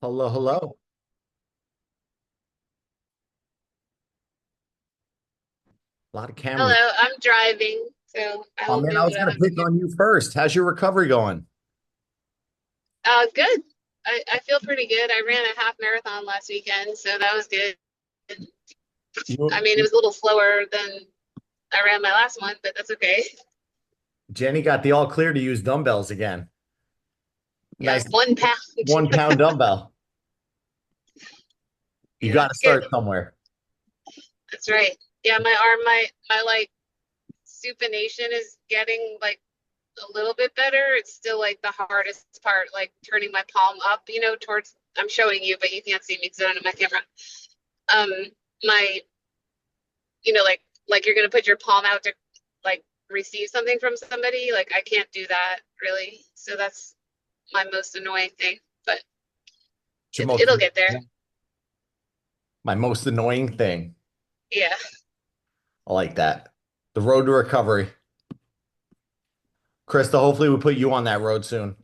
Hello, hello. A lot of cameras. Hello, I'm driving, so I Oh won't man, be I able was to gonna have a pick good. on you first. How's your recovery going? Good. I feel pretty good. I ran a half marathon last weekend, so that was good. I You, mean, it was a little slower than I ran my last one, but that's okay. Jenny got the all clear to use dumbbells again. Yeah, Nice 1 pound. 1 pound dumbbell. You Yeah, got to it's good. start somewhere. That's right. Yeah, my arm, my like supination is getting like a little bit better. It's still like the hardest part, like turning my palm up, towards. I'm showing you, but you can't see me because I don't have my camera. Um, my like you're gonna put your palm out to like receive something from somebody. Like I can't do that really. So that's my most annoying thing. But It's your most, it'll get there. my most annoying thing. Yeah. I like that. The road to recovery. Krista, hopefully we put you on that road soon.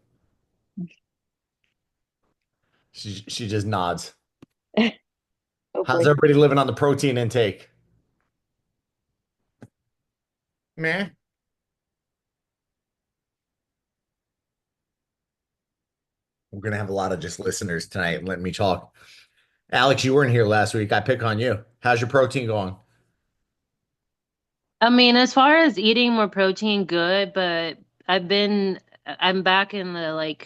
She just nods. How's Hopefully. everybody living on the protein intake? Meh. We're gonna have a lot of just listeners tonight and let me talk. Alex, you weren't here last week. I pick on you. How's your protein going? I mean, as far as eating more protein, good, but I'm back in the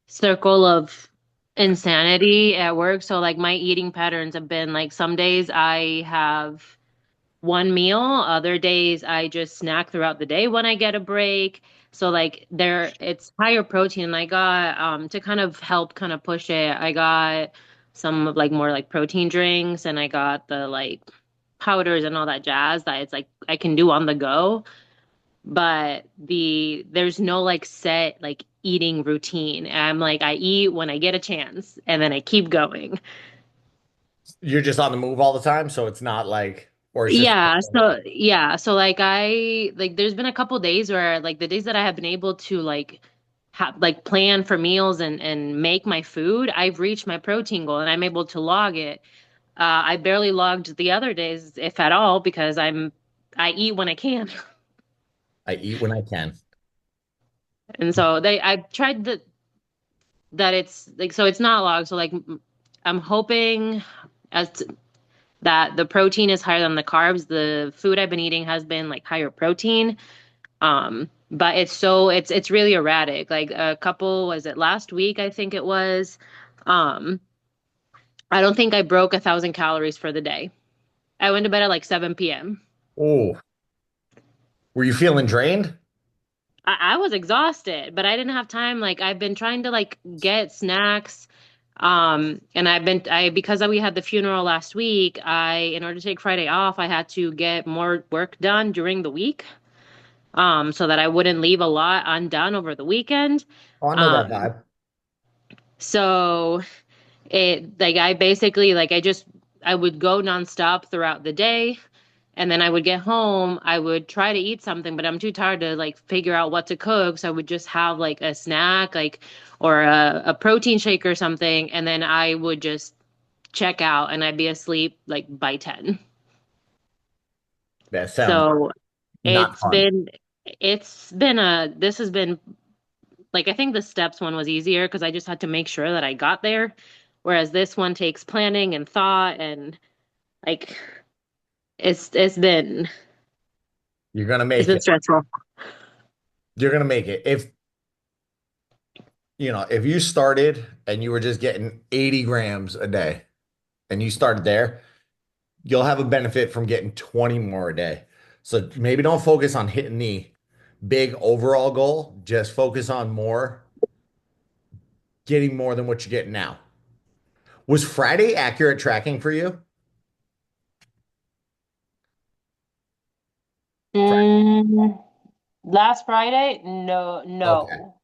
circle of insanity at work. So like my eating patterns have been like some days I have one meal, other days I just snack throughout the day when I get a break. So like it's higher protein. And I got to kind of help kind of push it. I got some of like more like protein drinks and I got the like powders and all that jazz that it's like I can do on the go. But there's no like set like eating routine. I'm like I eat when I get a chance and then I keep going. You're just on the move all the time, so it's not like, or it's just. So like I like there's been a couple days where like the days that I have been able to like have like plan for meals and make my food, I've reached my protein goal and I'm able to log it. I barely logged the other days, if at all, because I eat when I can. I eat when I can. And so I've tried that it's like so it's not logged. So like I'm hoping as that the protein is higher than the carbs. The food I've been eating has been like higher protein. But it's really erratic. Like a couple, was it last week? I think it was. Um, I don't think I broke 1,000 calories for the day. I went to bed at like 7 p.m. Oh, were you feeling drained? I was exhausted, but I didn't have time. Like I've been trying to like get snacks. And because we had the funeral last week, in order to take Friday off, I had to get more work done during the week. So that I wouldn't leave a lot undone over the weekend. Oh, I know that Um, vibe. so it like I basically like I would go nonstop throughout the day. And then I would get home, I would try to eat something, but I'm too tired to like figure out what to cook. So I would just have like a snack, like or a protein shake or something, and then I would just check out and I'd be asleep like by 10. That sounds So not it's fun. been it's been a this has been like I think the steps one was easier because I just had to make sure that I got there. Whereas this one takes planning and thought and like it's been You're gonna it's make been it. stressful. You're gonna make it. If you started and you were just getting 80 grams a day and you started there, you'll have a benefit from getting 20 more a day. So maybe don't focus on hitting the big overall goal. Just focus on getting more than what you're getting now. Was Friday accurate tracking for you? Mm, last Friday? No, Okay. no.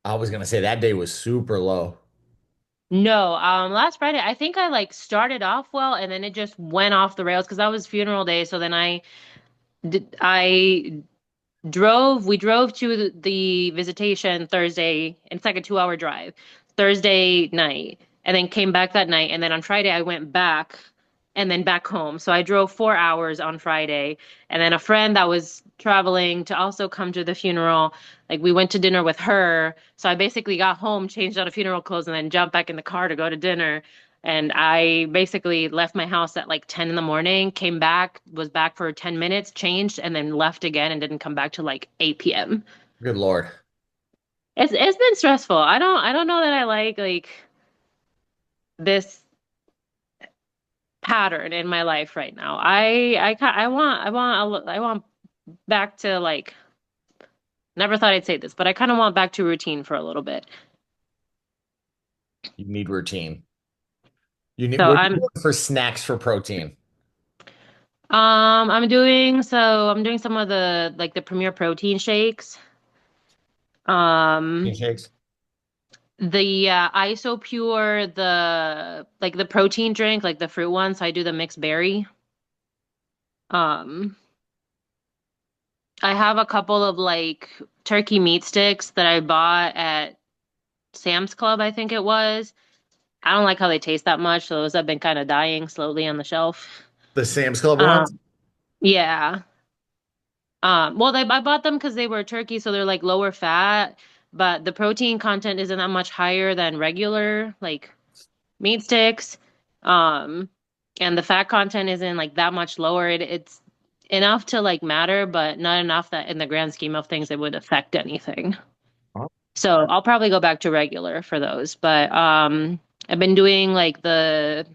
I was gonna say that day was super low. No, last Friday I think I like started off well and then it just went off the rails because that was funeral day. So then I we drove to the visitation Thursday. And it's like a 2 hour drive. Thursday night and then came back that night. And then on Friday, I went back and then back home. So I drove 4 hours on Friday. And then a friend that was traveling to also come to the funeral, like we went to dinner with her. So I basically got home, changed out of funeral clothes, and then jumped back in the car to go to dinner. And I basically left my house at like 10 in the morning, came back, was back for 10 minutes, changed, and then left again and didn't come back till like 8 p.m. Good Lord. It's been stressful. I don't know that I like this pattern in my life right now. I want back to like never thought I'd say this, but I kind of want back to routine for a little bit. You need routine. You need So what are you I'm doing for snacks for protein? I'm doing some of the like the Premier protein shakes. Protein Um shakes? the Isopure, the like the protein drink, like the fruit one, so I do the mixed berry. Um I have a couple of like turkey meat sticks that I bought at Sam's Club, I think it was. I don't like how they taste that much, so those have been kind of dying slowly on the shelf. The Sam's Club ones? Um, yeah. Well, I bought them because they were turkey, so they're like lower fat, but the protein content isn't that much higher than regular like meat sticks. Um, and the fat content isn't like that much lower. It's enough to like matter, but not enough that in the grand scheme of things it would affect anything. Huh? So I'll probably go back to regular for those. But I've been doing like the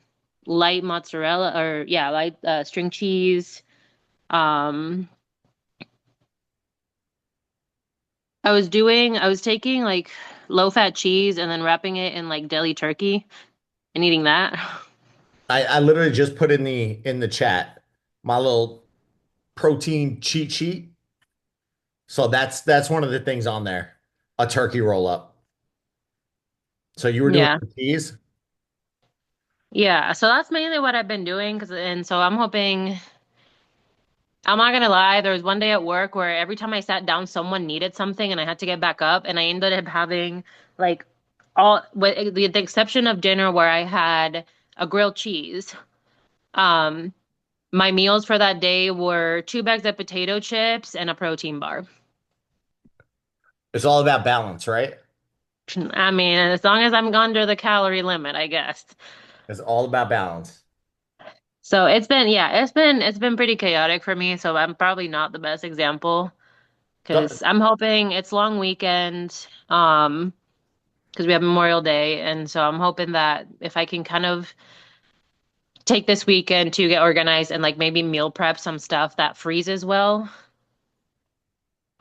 light mozzarella or yeah, light string cheese. Um I was taking like low fat cheese and then wrapping it in like deli turkey and eating that. I literally just put in the chat my little protein cheat sheet. So that's one of the things on there. A turkey roll up. So you were doing Yeah. the cheese? Yeah, so that's mainly what I've been doing 'cause and so I'm hoping I'm not gonna lie, there was one day at work where every time I sat down, someone needed something and I had to get back up, and I ended up having like all with the exception of dinner where I had a grilled cheese. Um, my meals for that day were 2 bags of potato chips and a protein bar. It's all about balance, right? I mean, as long as I'm under the calorie limit, I guess. It's all about balance. So it's been, yeah, it's been pretty chaotic for me. So I'm probably not the best example So, because I'm hoping it's long weekend. Because we have Memorial Day. And so I'm hoping that if I can kind of take this weekend to get organized and like maybe meal prep some stuff that freezes well,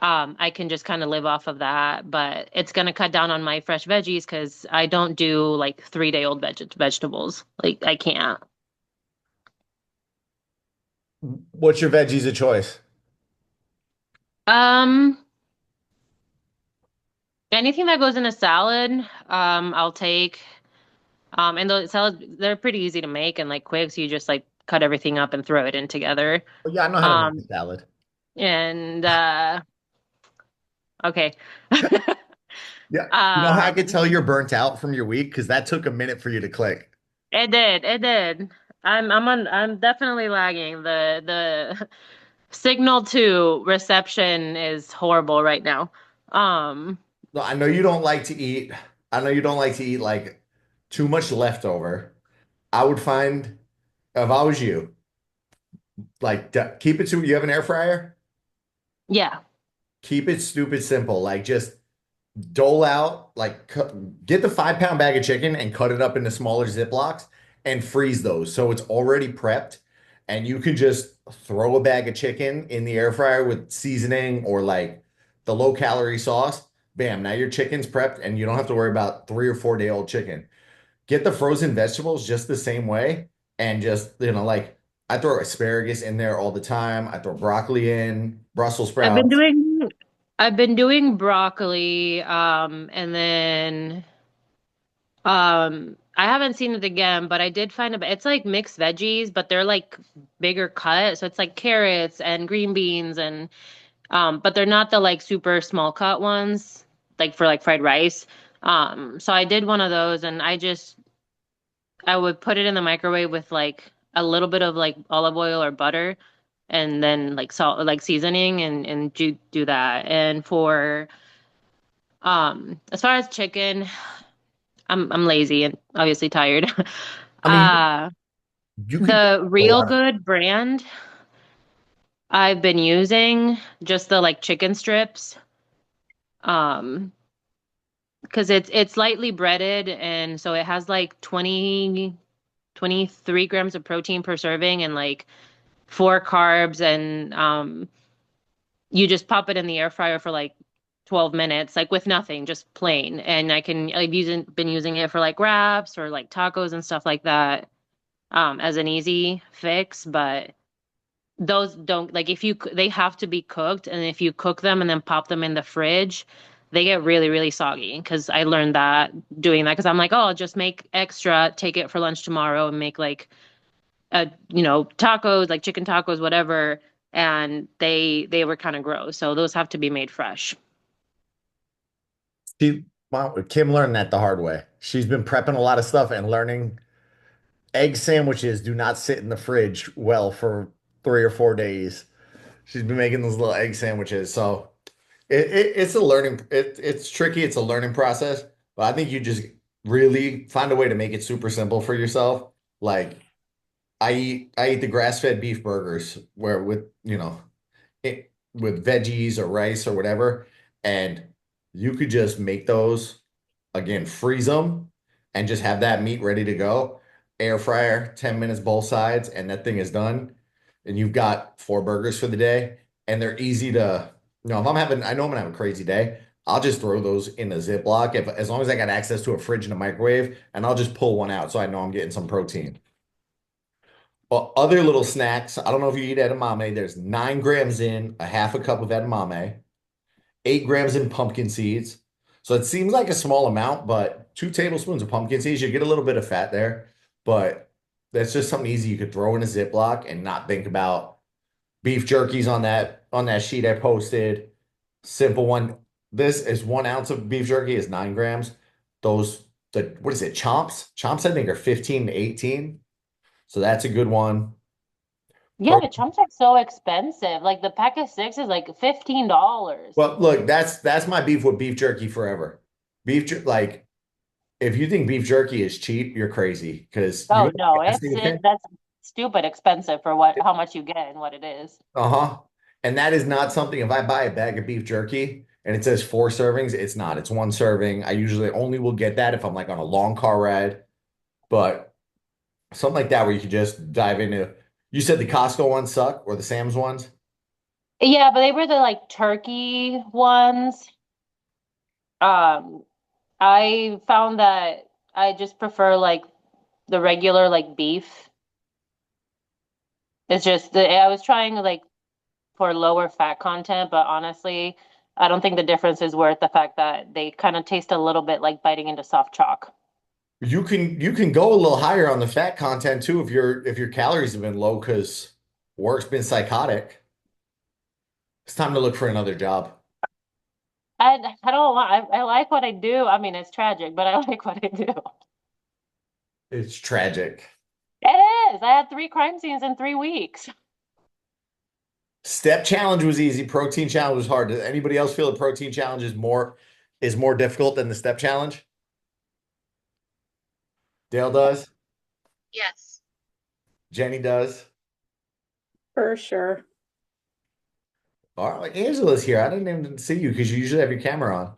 I can just kind of live off of that. But it's gonna cut down on my fresh veggies because I don't do like 3 day old vegetables. Like I can't. what's your veggies of choice? Um, anything that goes in a salad, I'll take. And the salads, they're pretty easy to make and like quick, so you just like cut everything up and throw it in together. Well, yeah, I know how to make a Um, salad. and okay. Yeah. You know how I could Um, tell you're burnt out from your week? Because that took a minute for you to click. it did. I'm definitely lagging. The signal to reception is horrible right now. Um, No, I know you don't like to eat. I know you don't like to eat like too much leftover. I would find if I was you, like keep it to you have an air fryer? yeah. Keep it stupid simple. Like just dole out, like get the 5 pound bag of chicken and cut it up into smaller Ziplocs and freeze those. So it's already prepped. And you can just throw a bag of chicken in the air fryer with seasoning or like the low calorie sauce. Bam, now your chicken's prepped and you don't have to worry about 3 or 4 day old chicken. Get the frozen vegetables just the same way and just, like I throw asparagus in there all the time. I throw broccoli in, Brussels I've been sprouts. doing I've been doing broccoli, and then I haven't seen it again, but I did find it's like mixed veggies, but they're like bigger cut. So it's like carrots and green beans but they're not the like super small cut ones, like for like fried rice. So I did one of those and I would put it in the microwave with like a little bit of like olive oil or butter and then like salt like seasoning and do that. And for as far as chicken, I'm lazy and obviously tired. I mean, Uh you could the a Real lot of Good brand I've been using just the like chicken strips. Um because it's lightly breaded and so it has like 23 grams of protein per serving and like four carbs and you just pop it in the air fryer for like 12 minutes like with nothing just plain and been using it for like wraps or like tacos and stuff like that as an easy fix but those don't like if you they have to be cooked and if you cook them and then pop them in the fridge they get really really soggy because I learned that doing that because I'm like oh I'll just make extra take it for lunch tomorrow and make like tacos like chicken tacos whatever and they were kind of gross so those have to be made fresh. Well, Kim learned that the hard way. She's been prepping a lot of stuff and learning egg sandwiches do not sit in the fridge well for 3 or 4 days. She's been making those little egg sandwiches. So it's a learning, it's tricky. It's a learning process, but I think you just really find a way to make it super simple for yourself. Like I eat the grass-fed beef burgers where with veggies or rice or whatever, and you could just make those again, freeze them and just have that meat ready to go. Air fryer, 10 minutes both sides, and that thing is done. And you've got 4 burgers for the day, and they're easy to, if I know I'm gonna have a crazy day, I'll just throw those in a Ziploc if as long as I got access to a fridge and a microwave, and I'll just pull one out so I know I'm getting some protein. Well, other little snacks. I don't know if you eat edamame. There's 9 grams in a half a cup of edamame, 8 grams in pumpkin seeds. So it seems like a small amount, but 2 tablespoons of pumpkin seeds, you get a little bit of fat there. But that's just something easy you could throw in a Ziploc and not think about. Beef jerky's on that sheet I posted. Simple one. This is 1 ounce of beef jerky is 9 grams. What is it? Chomps? Chomps, I think, are 15 to 18. So that's a good one. Yeah, chumps are so expensive. Like the pack of six is like $15. Well, look, that's my beef with beef jerky forever. Like if you think beef jerky is cheap, you're crazy because you Oh go to no, a gas station. that's stupid expensive for what how much you get and what it is. Uh-huh. And that is not something if I buy a bag of beef jerky and it says 4 servings, it's not. It's 1 serving. I usually only will get that if I'm like on a long car ride. But something like that where you could just dive into. You said the Costco ones suck or the Sam's ones? Yeah, but they were the like turkey ones. Um, I found that I just prefer like the regular like beef. It's just I was trying like for lower fat content, but honestly, I don't think the difference is worth the fact that they kind of taste a little bit like biting into soft chalk. You can go a little higher on the fat content too if your calories have been low because work's been psychotic. It's time to look for another job. I don't I like what I do. I mean, it's tragic, but I like what I do. It's tragic. It is. I had three crime scenes in 3 weeks. Step challenge was easy. Protein challenge was hard. Does anybody else feel the protein challenge is more difficult than the step challenge? Dale does. Yes. Jenny does. For sure. All right, Angela's here. I didn't even see you because you usually have your camera on.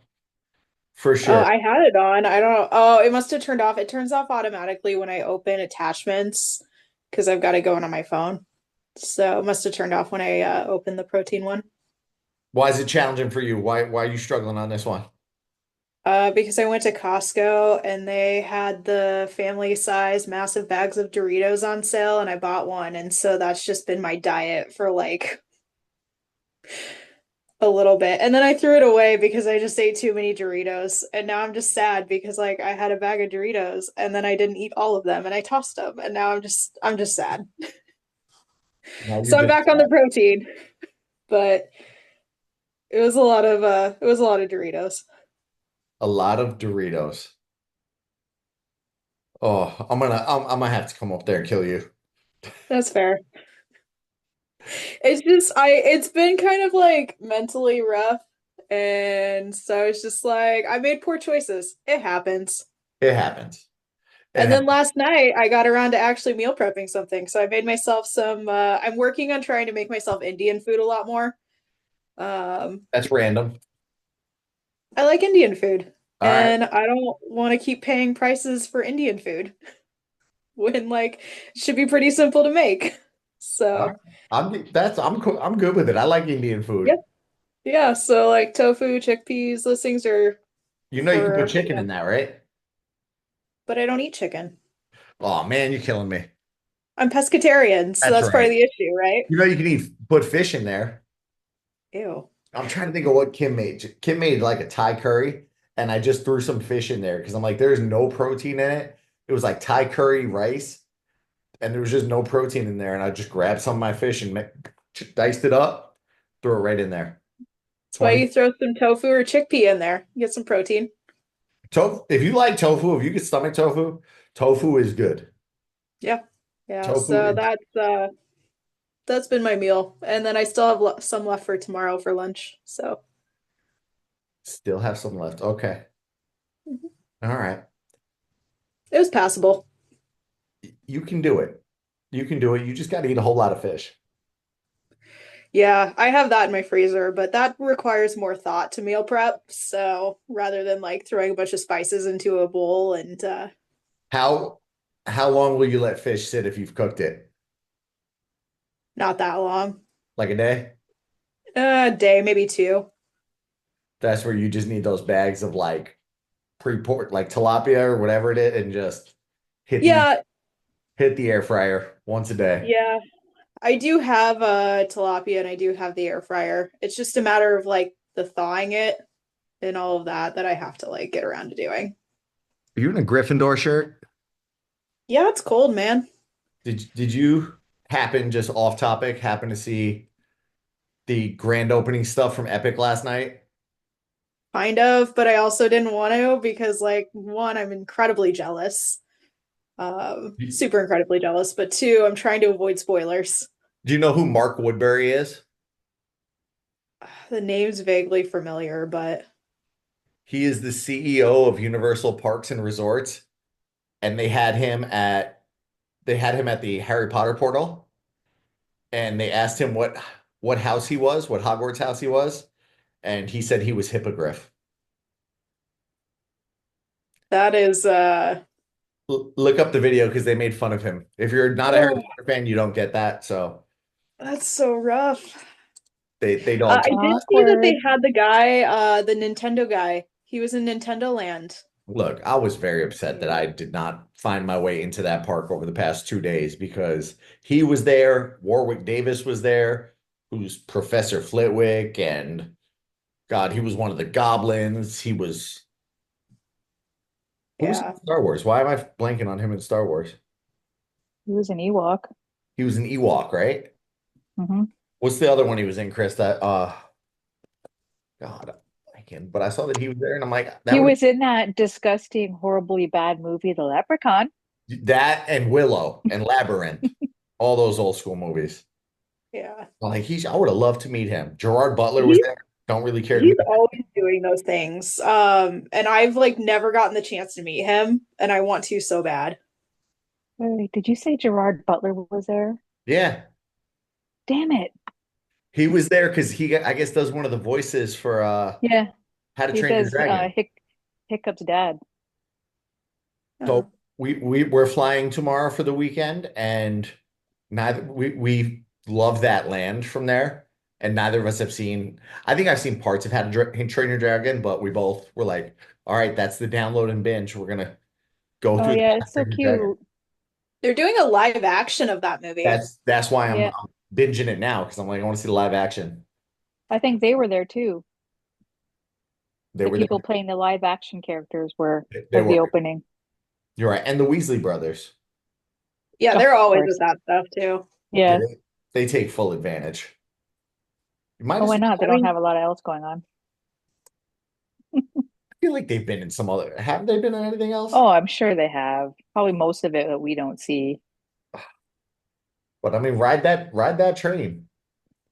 For Oh, sure. I had it on. I don't know. Oh, it must have turned off. It turns off automatically when I open attachments because I've got it going on my phone. So it must have turned off when I opened the protein one. Why is it challenging for you? Why are you struggling on this one? Because I went to Costco and they had the family size massive bags of Doritos on sale and I bought one. And so that's just been my diet for like a little bit. And then I threw it away because I just ate too many Doritos. And now I'm just sad because like I had a bag of Doritos and then I didn't eat all of them and I tossed them and now I'm just sad. Now you're So I'm just back on the protein, but it was a lot of Doritos. A lot of Doritos. Oh, I'm gonna have to come up there and kill you. That's fair. It's just it's been kind of like mentally rough. And so it's just like I made poor choices. It happens. It happens. It And then happens. last night I got around to actually meal prepping something. So I made myself some I'm working on trying to make myself Indian food a lot more. Um That's random. I like Indian food All right. and I don't want to keep paying prices for Indian food when like it should be pretty simple to make. All right. So, I'm cool. I'm good with it. I like Indian yeah. food. Yeah, so like tofu, chickpeas, those things are You know you can put for, chicken in that, right? but I don't eat chicken. Oh man, you're killing me. I'm pescatarian, so That's that's part right. of the issue, right? You know you can put fish in there. Ew. I'm trying to think of what Kim made. Kim made like a Thai curry, and I just threw some fish in there because I'm like, there's no protein in it. It was like Thai curry rice, and there was just no protein in there. And I just grabbed some of my fish and diced it up, threw it right in there. That's why 20 you throw some tofu or chickpea in there. You get some protein. tofu. If you like tofu, if you can stomach tofu, tofu is good. Yeah. Yeah, Tofu so is that's been my meal. And then I still have some left for tomorrow for lunch. So, still have some left. Okay. mhm. All right. It was passable. You can do it. You can do it. You just got to eat a whole lot of fish. Yeah, I have that in my freezer, but that requires more thought to meal prep. So rather than like throwing a bunch of spices into a bowl and How how long will you let fish sit if you've cooked it? not that long, Like a day? a day, maybe two. That's where you just need those bags of like pre-port, like tilapia or whatever it is, and just hit the Yeah, hit the air fryer once a day. yeah. I do have tilapia and I do have the air fryer. It's just a matter of like the thawing it and all of that that I have to like get around to doing. Are you in a Gryffindor shirt? Yeah, it's cold, man. Did you happen, just off topic, happen to see the grand opening stuff from Epic last night? Kind of, but I also didn't want to because like one, I'm incredibly jealous. Do Super incredibly jealous, but two, I'm trying to avoid spoilers. do you know who Mark Woodbury is? The name's vaguely familiar, but He is the CEO of Universal Parks and Resorts, and they had him at the Harry Potter portal, and they asked him what house he was, what Hogwarts house he was, and he said he was Hippogriff. that is Look up the video because they made fun of him. If you're not a Harry oh, Potter fan, you don't get that. So that's so rough. they don't. I did see that they Awkward. had the guy, the Nintendo guy. He was in Nintendo Land. Look, I was very upset that I did not find my way into that park over the past 2 days because he was there, Warwick Davis was there, who's Professor Flitwick, and God, he was one of the goblins. Who was in Yeah. Star Wars? Why am I blanking on him in Star Wars? He was an Ewok. He was an Ewok, right? Hmm. What's the other one he was in, Chris? That God, I can. But I saw that he was there, and I'm like, He was in that disgusting, horribly bad movie, The Leprechaun. that and Willow and Labyrinth, all those old school movies. Yeah. Like I would have loved to meet him. Gerard Butler was He's there. Don't really care to he's meet him. always doing those things. And I've like never gotten the chance to meet him, and I want to so bad. Wait, did you say Gerard Butler was there? Yeah, Damn it. he was there because I guess, does one of the voices for Yeah, How to he Train Your does Dragon. Hiccup's dad. So Oh. we're flying tomorrow for the weekend, and neither we love that land from there, and neither of us have seen. I think I've seen parts of How to Train Your Dragon, but we both were like, "All right, that's the download and binge. We're gonna go Oh through the yeah, How to it's so Train Your Dragon." cute. They're doing a live action of that movie. That's why Yeah, I'm binging it now because I'm like, I want to see the live action. I think they were there too. They The were there. people playing the live action characters were They at the were. opening. You're right, and the Weasley brothers. Yeah, Of they're always course. with that stuff too. Yeah, Yeah. they take full advantage. You might Oh, as why not? They I don't mean, have a lot else going on. feel like they've been in some other. Have they been in anything else? Oh, I'm sure they have. Probably most of it that we don't see. But I mean, ride that train.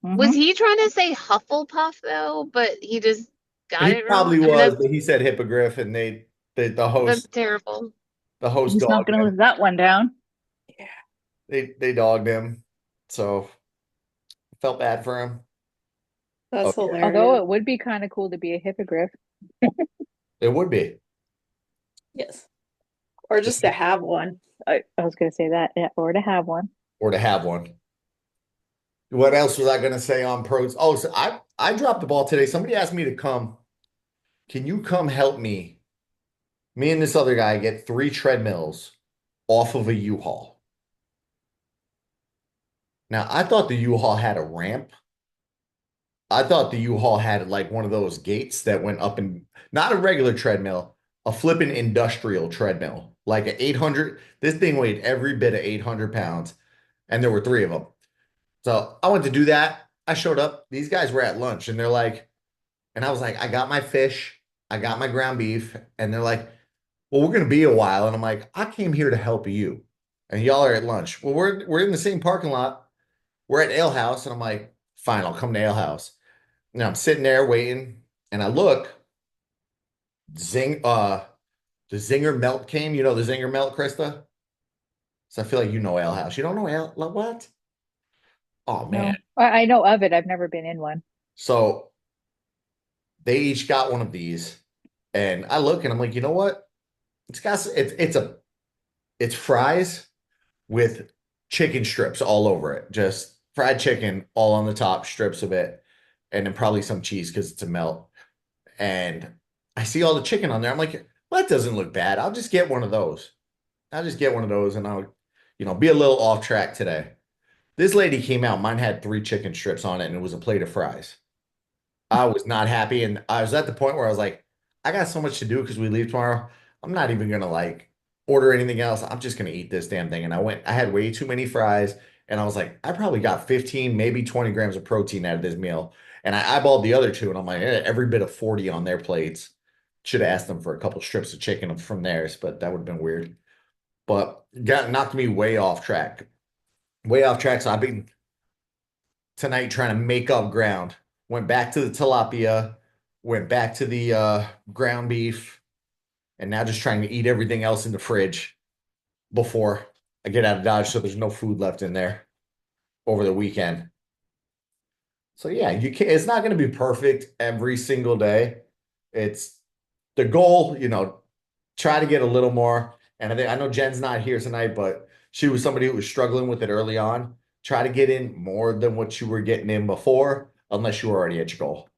Was Hmm. he trying to say Hufflepuff though? But he just got He it wrong. probably I mean, was, but he said hippogriff, and the that's host terrible. the host He's not dogged going to him. live that one down. They dogged him, so felt bad for him. Oh That's yeah, Although hilarious. it would be kind of cool to be a hippogriff. it would be. Yes. Or just to have one. I was going to say that, yeah, or to have one. Or to have one. What else was I gonna say on pros? Oh, so I dropped the ball today. Somebody asked me to come. Can you come help me? Me and this other guy get 3 treadmills off of a U-Haul. Now, I thought the U-Haul had a ramp. I thought the U-Haul had like one of those gates that went up and not a regular treadmill, a flipping industrial treadmill, like an 800. This thing weighed every bit of 800 pounds, and there were 3 of them. So I went to do that. I showed up. These guys were at lunch, and they're like, and I was like, I got my fish, I got my ground beef, and they're like, well, we're gonna be a while, and I'm like, I came here to help you, and y'all are at lunch. Well, we're in the same parking lot. We're at Ale House, and I'm like, fine, I'll come to Ale House. Now I'm sitting there waiting, and I look, Zing, the Zinger Melt came. You know the Zinger Melt, Krista? So I feel like you know Ale House. You don't know Ale, like, what? Oh man. No, I know of it. I've never been in one. So they each got one of these, and I look and I'm like, you know what? It's fries with chicken strips all over it. Just fried chicken all on the top, strips of it, and then probably some cheese because it's a melt. And I see all the chicken on there. I'm like, well, that doesn't look bad. I'll just get one of those. I'll just get one of those and I'll, be a little off track today. This lady came out, mine had 3 chicken strips on it and it was a plate of fries. I was not happy. And I was at the point where I was like, I got so much to do because we leave tomorrow. I'm not even gonna like order anything else. I'm just gonna eat this damn thing. And I had way too many fries. And I was like, I probably got 15, maybe 20 grams of protein out of this meal. And I eyeballed the other two and I'm like, every bit of 40 on their plates. Should have asked them for a couple strips of chicken from theirs, but that would have been weird. But got knocked me way off track. Way off track. So I've been tonight trying to make up ground. Went back to the tilapia, went back to the ground beef, and now just trying to eat everything else in the fridge before I get out of Dodge so there's no food left in there over the weekend. So yeah, you can it's not going to be perfect every single day. It's the goal, try to get a little more. And I know Jen's not here tonight, but she was somebody who was struggling with it early on. Try to get in more than what you were getting in before, unless you were already at your goal.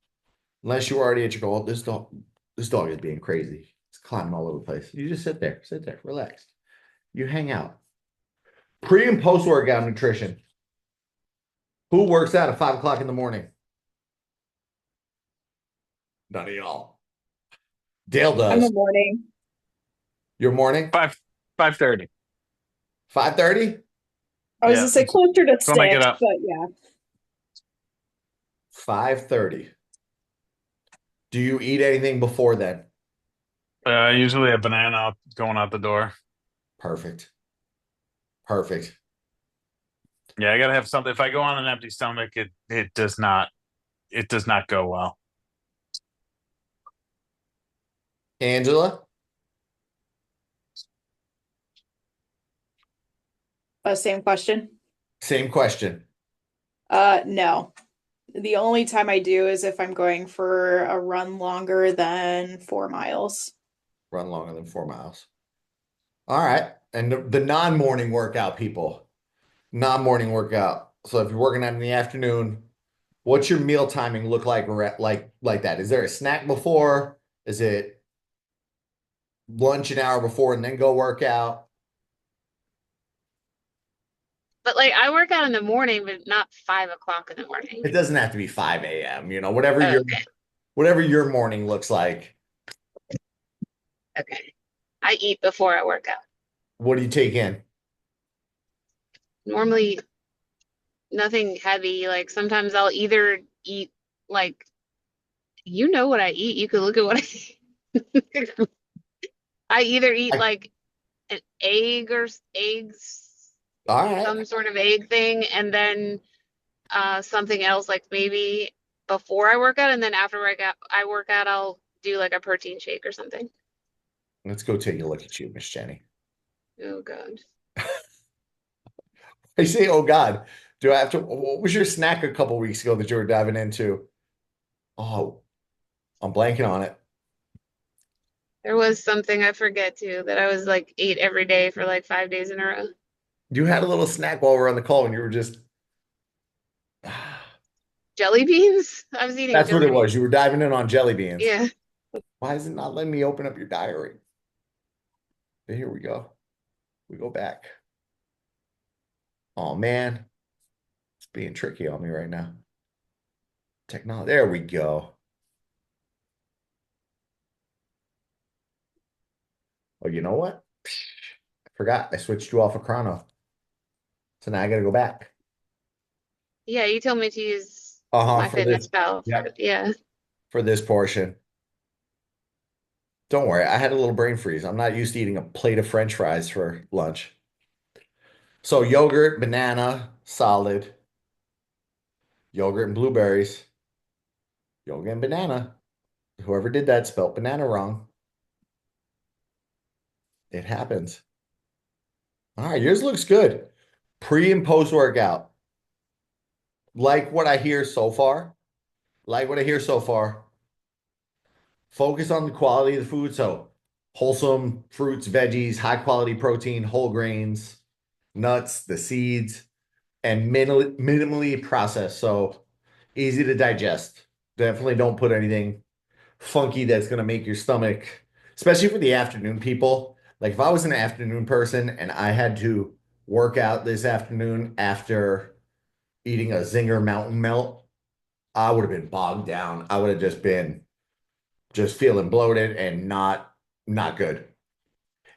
Unless you were already at your goal, this dog is being crazy. It's climbing all over the place. You just sit there, relax. You hang out. Pre and post workout nutrition. Who works out at 5 o'clock in the morning? None of y'all. Dale I'm a does. morning. Your morning? 5:30. 5:30? I was Yeah, gonna say closer to that's when I get 6, up. but yeah. 5:30. Do you eat anything before then? Usually a banana going out the door. Perfect. Perfect. Yeah, I gotta have something. If I go on an empty stomach, it does not go well. Angela, Same question. same question. No. The only time I do is if I'm going for a run longer than 4 miles. Run longer than 4 miles. All right. And the non-morning workout people, non-morning workout. So if you're working out in the afternoon, what's your meal timing look like that? Is there a snack before? Is it lunch an hour before and then go work out? But like I work out in the morning, but not 5 o'clock in the morning. It doesn't have to be 5 a.m., whatever Oh, your okay. whatever your morning looks like. Okay. I eat before I work out. What do you take in? Normally nothing heavy. Like sometimes I'll either eat like you know what I eat. You could look at what I eat. I either eat I- like an egg or eggs, All right. some sort of egg thing, and then something else like maybe before I work out, and then after I work out, I'll do like a protein shake or something. Let's go take a look at you, Miss Jenny. Oh God. I say, oh God, do I have to? What was your snack a couple weeks ago that you were diving into? Oh, I'm blanking on it. There was something I forget too that I was like ate every day for like 5 days in a row. You had a little snack while we were on the call and you were just, Jelly beans? I was eating that's what jelly it was. beans. You were diving in on jelly beans. Yeah. Why is it not letting me open up your diary? But here we go. We go back. Oh man, it's being tricky on me right now. Technology. There we go. Oh, you know what? I forgot. I switched you off of Chrono. So now I gotta go back. Yeah, you told me to use Uh-huh, my for this. Fitness Pal for Yep, yeah. for this portion. Don't worry, I had a little brain freeze. I'm not used to eating a plate of French fries for lunch. So yogurt, banana, solid. Yogurt and blueberries. Yogurt and banana. Whoever did that spelled banana wrong. It happens. All right, yours looks good. Pre and post workout. Like what I hear so far. Like what I hear so far. Focus on the quality of the food. So wholesome fruits, veggies, high quality protein, whole grains, nuts, the seeds, and minimally processed. So easy to digest. Definitely don't put anything funky that's going to make your stomach, especially for the afternoon people. Like if I was an afternoon person and I had to work out this afternoon after eating a Zinger Mountain Melt, I would have been bogged down. I would have just been just feeling bloated and not good.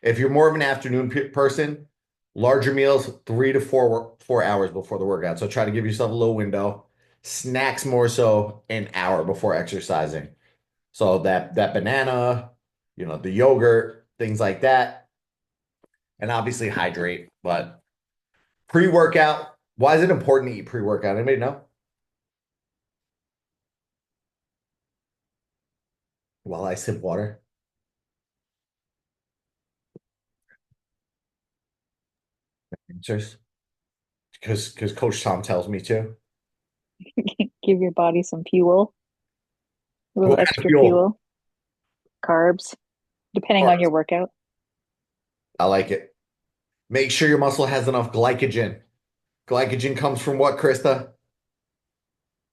If you're more of an afternoon person, larger meals 3 to 4 hours before the workout. So try to give yourself a little window. Snacks more so an hour before exercising. So that banana, the yogurt, things like that, and obviously hydrate. But pre-workout, why is it important to eat pre-workout? Anybody know? While I sip water. Answers. Because Coach Tom tells me to. Give your body some fuel, a little What kind of extra fuel? fuel, carbs, depending on Carbs. your workout. I like it. Make sure your muscle has enough glycogen. Glycogen comes from what, Krista?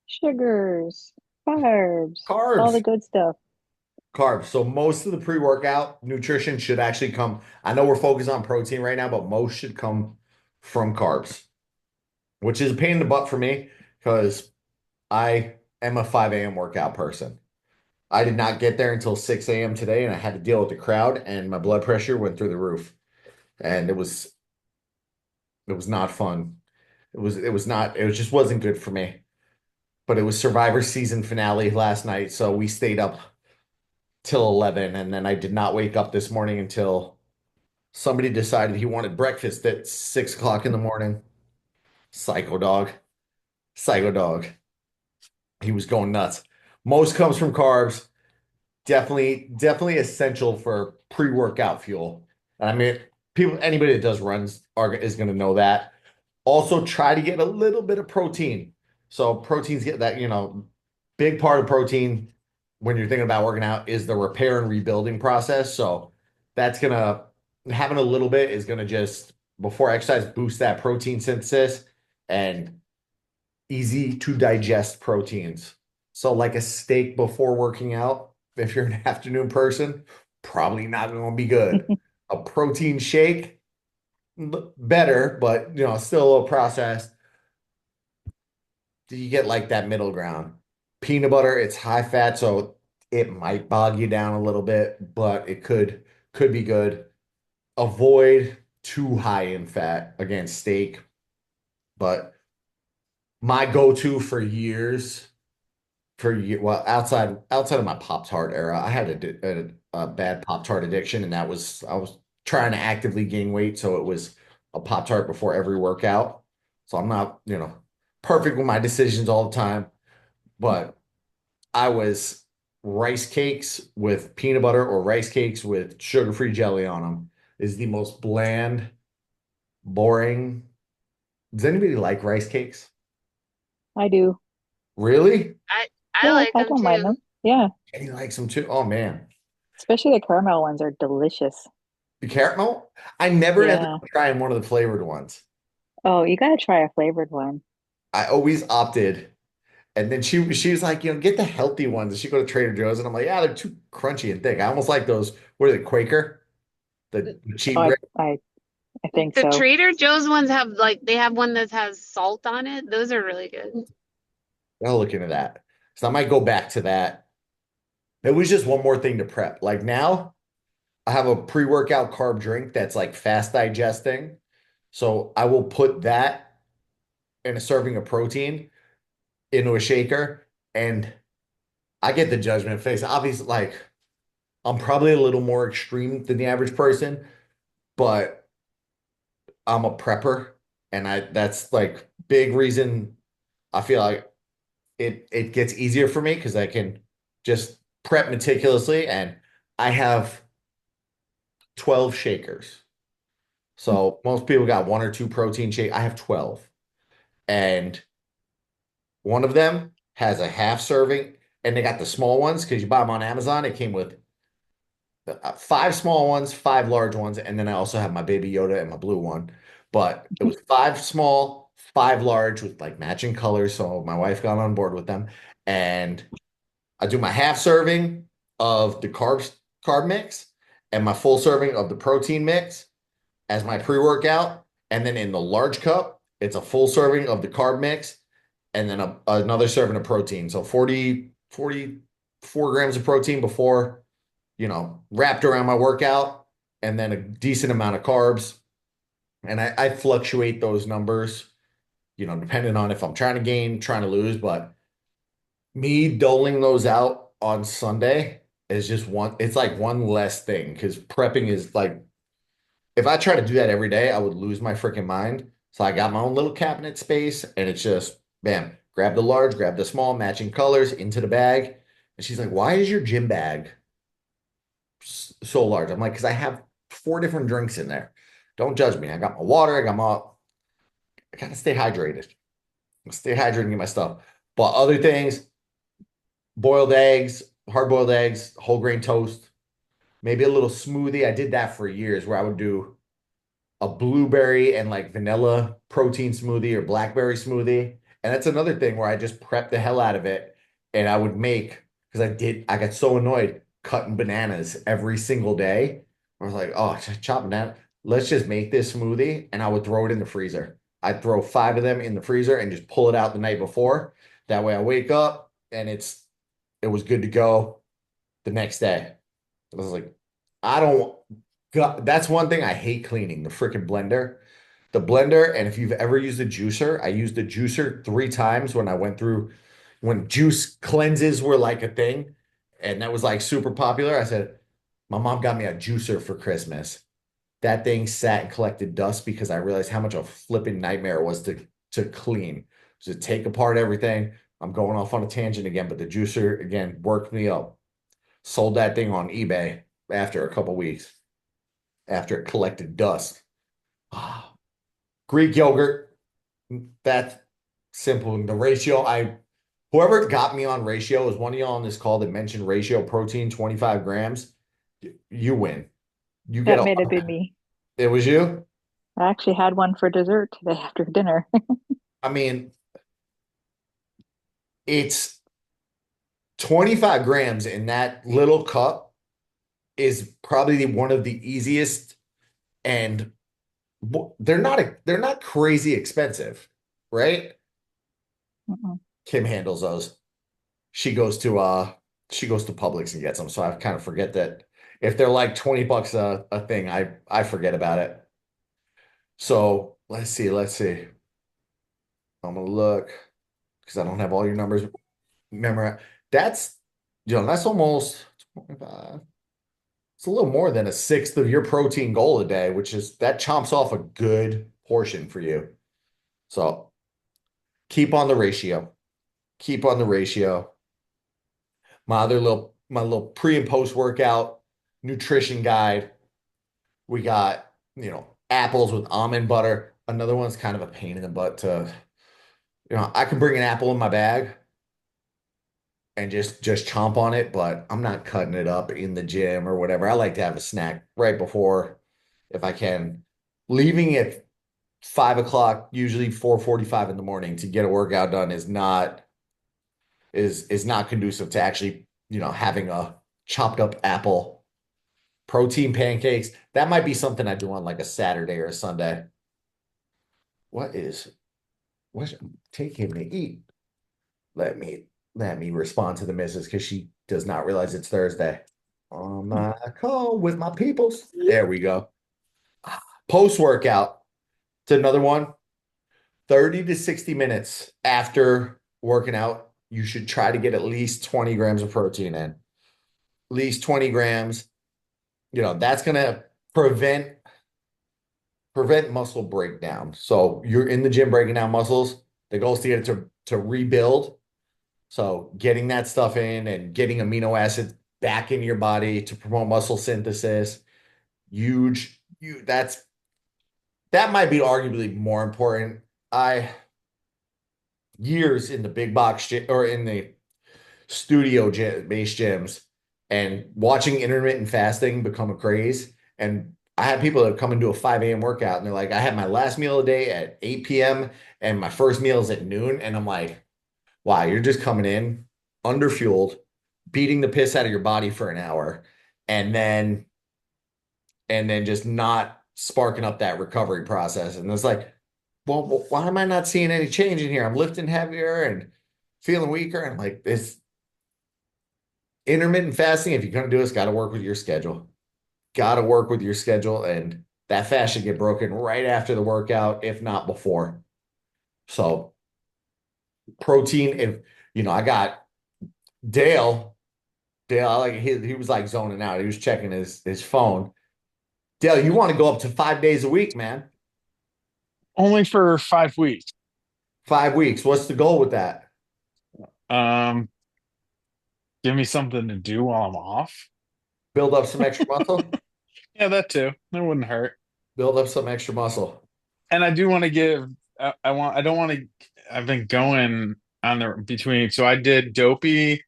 Sugars, carbs, all the Carbs. good stuff. Carbs. So most of the pre-workout nutrition should actually come. I know we're focused on protein right now, but most should come from carbs, which is a pain in the butt for me because I am a 5 a.m. workout person. I did not get there until 6 a.m. today, and I had to deal with the crowd, and my blood pressure went through the roof, and it was not fun. It was not. It just wasn't good for me. But it was Survivor season finale last night, so we stayed up till 11, and then I did not wake up this morning until somebody decided he wanted breakfast at 6 o'clock in the morning. Psycho dog. Psycho dog. He was going nuts. Most comes from carbs. Definitely essential for pre-workout fuel. And I mean, anybody that does runs is going to know that. Also, try to get a little bit of protein. So proteins get that, big part of protein when you're thinking about working out is the repair and rebuilding process. So that's gonna having a little bit is gonna just before exercise boost that protein synthesis and easy to digest proteins. So like a steak before working out, if you're an afternoon person, probably not going to be good. A protein shake, better, but still a little processed. You get like that middle ground. Peanut butter, it's high fat, so it might bog you down a little bit, but it could be good. Avoid too high in fat. Again, steak, but my go-to for years for you. Well, outside of my Pop Tart era, I had a bad Pop Tart addiction, and that was I was trying to actively gain weight, so it was a Pop Tart before every workout. So I'm not, perfect with my decisions all the time, but I was rice cakes with peanut butter or rice cakes with sugar-free jelly on them is the most bland, boring. Does anybody like rice cakes? I do. Really? I Yeah, like I them don't mind too. them. Yeah, And he likes them too. Oh man. especially the caramel ones are delicious. The caramel? I never ended Yeah. up trying one of the flavored ones. Oh, you gotta try a flavored one. I always opted. And then she was like, get the healthy ones. And she go to Trader Joe's and I'm like, yeah, they're too crunchy and thick. I almost like those, what are they, Quaker? The cheap Oh, bread. I think The so. Trader Joe's ones have like they have one that has salt on it. Those are really good. I'll look into that. So I might go back to that. It was just one more thing to prep. Like now, I have a pre-workout carb drink that's like fast digesting. So I will put that in a serving of protein into a shaker, and I get the judgment face. Obviously, like I'm probably a little more extreme than the average person, but I'm a prepper, and I that's like big reason I feel like it gets easier for me because I can just prep meticulously, and I have 12 shakers. So most people got one or two protein shake. I have 12. And one of them has a half serving, and they got the small ones because you buy them on Amazon. It came with five small ones, five large ones, and then I also have my Baby Yoda and my blue one. But it was five small, five large with like matching colors. So my wife got on board with them. And I do my half serving of the carb mix and my full serving of the protein mix as my pre-workout. And then in the large cup, it's a full serving of the carb mix and then another serving of protein. So 44 grams of protein before, wrapped around my workout, and then a decent amount of carbs. And I fluctuate those numbers, depending on if I'm trying to gain, trying to lose. But me doling those out on Sunday is just it's like one less thing because prepping is like, if I try to do that every day, I would lose my freaking mind. So I got my own little cabinet space and it's just, bam, grab the large, grab the small, matching colors into the bag. And she's like, why is your gym bag so large? I'm like, because I have four different drinks in there. Don't judge me. I got my water, I gotta stay hydrated. Stay hydrated and get my stuff. But other things, boiled eggs, hard-boiled eggs, whole grain toast, maybe a little smoothie. I did that for years where I would do a blueberry and like vanilla protein smoothie or blackberry smoothie. And that's another thing where I just prep the hell out of it. And I would make, because I got so annoyed cutting bananas every single day. I was like, oh, chop banana. Let's just make this smoothie. And I would throw it in the freezer. I'd throw five of them in the freezer and just pull it out the night before. That way I wake up and it was good to go the next day. I was like, I don't, God, that's one thing I hate cleaning, the freaking blender. The blender, and if you've ever used a juicer, I used the juicer 3 times when I went through when juice cleanses were like a thing, and that was like super popular. I said, my mom got me a juicer for Christmas. That thing sat and collected dust because I realized how much a flipping nightmare it was to clean. To take apart everything. I'm going off on a tangent again, but the juicer again worked me up. Sold that thing on eBay after a couple weeks after it collected dust. Ah, Greek yogurt, that's simple. The ratio, whoever got me on ratio is one of y'all on this call that mentioned ratio protein 25 grams. You win. You get That may have been me. it was you? I actually had one for dessert today after dinner. I mean, it's 25 grams in that little cup is probably one of the easiest, and they're not crazy expensive, right? Mm-mm. Kim handles those. She goes to Publix and gets them. So I kind of forget that if they're like 20 bucks a thing, I forget about it. So let's see. I'm gonna look because I don't have all your numbers. remember that's that's almost 25. It's a little more than a sixth of your protein goal a day, which is that chomps off a good portion for you. So keep on the ratio. Keep on the ratio. My little pre and post workout nutrition guide. We got, apples with almond butter. Another one's kind of a pain in the butt to, I can bring an apple in my bag and just chomp on it, but I'm not cutting it up in the gym or whatever. I like to have a snack right before if I can. Leaving at 5 o'clock, usually 4:45 in the morning to get a workout done is not conducive to actually, having a chopped up apple, protein pancakes. That might be something I do on like a Saturday or a Sunday. What's take him to eat? Let me respond to the missus because she does not realize it's Thursday. On my call with my peoples. There we go. Post workout. It's another one. 30 to 60 minutes after working out, you should try to get at least 20 grams of protein in. At least 20 grams. That's gonna prevent muscle breakdown. So you're in the gym breaking down muscles. The goal is to get it to rebuild. So getting that stuff in and getting amino acids back in your body to promote muscle synthesis, huge. That might be arguably more important. I years in the big box gym or in the studio gym, based gyms and watching intermittent fasting become a craze. And I have people that come and do a 5 a.m. workout and they're like, I had my last meal of the day at 8 p.m. and my first meal is at noon. And I'm like, wow, you're just coming in underfueled, beating the piss out of your body for an hour, and then just not sparking up that recovery process. And it's like, well, why am I not seeing any change in here? I'm lifting heavier and feeling weaker. And I'm like, this intermittent fasting, if you're going to do this, got to work with your schedule. Got to work with your schedule. And that fast should get broken right after the workout, if not before. So protein, if, I got Dale, I like he was like zoning out. He was checking his phone. Dale, you want to go up to 5 days a week, man. Only for 5 weeks. 5 weeks. What's the goal with that? Um, Give me something to do while I'm off. Build up some extra muscle. Yeah, that too. That wouldn't hurt. Build up some extra muscle. And I do want to give. I don't want to. I've been going on the between. So I did Dopey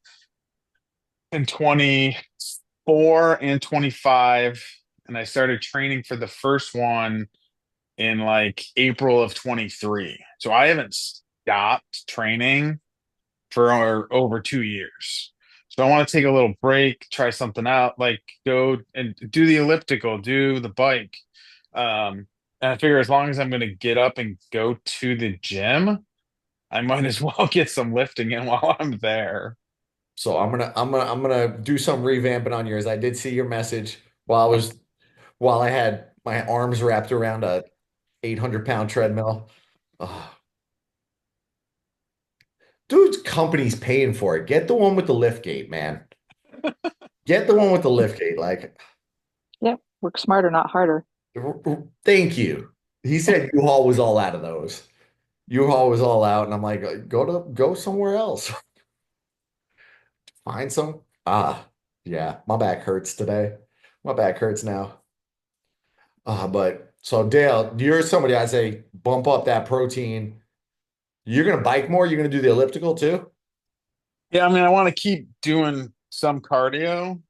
in 24 and 25, and I started training for the first one in like April of 23. So I haven't stopped training for over 2 years. So I want to take a little break, try something out, like go and do the elliptical, do the bike. And I figure as long as I'm going to get up and go to the gym, I might as well get some lifting in while I'm there. So I'm gonna do some revamping on yours. I did see your message while I had my arms wrapped around a 800-pound treadmill. Oh, dude's company's paying for it. Get the one with the lift gate, man. Get the one with the lift gate. Like, Yep. Work smarter, not harder. thank you. He said U-Haul was all out of those. U-Haul was all out, and I'm like, go somewhere else. Find some. Yeah, my back hurts today. My back hurts now. But so Dale, you're somebody I say bump up that protein. You're gonna bike more. You're gonna do the elliptical too. Yeah, I mean, I want to keep doing some cardio,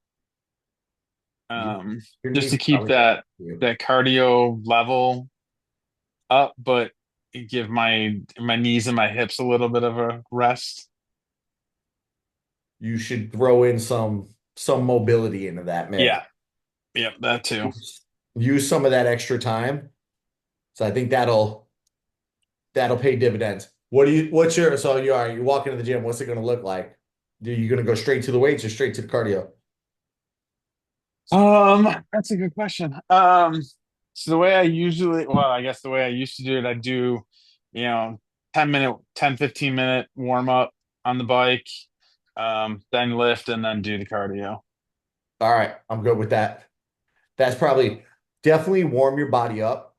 You- Your just knees to keep probably you. that cardio level up, but give my knees and my hips a little bit of a rest. You should throw in some mobility into that mix. Yeah, yeah, that too. Use some of that extra time. So I think that'll pay dividends. So you walk into the gym, what's it gonna look like? Are you gonna go straight to the weights or straight to the cardio? That's a good question. So the way I usually, well, I guess the way I used to do it, I do, you know, 10 minute, 10, 15 minute warm up on the bike. then lift, and then do the cardio. All right, I'm good with that. That's probably definitely warm your body up.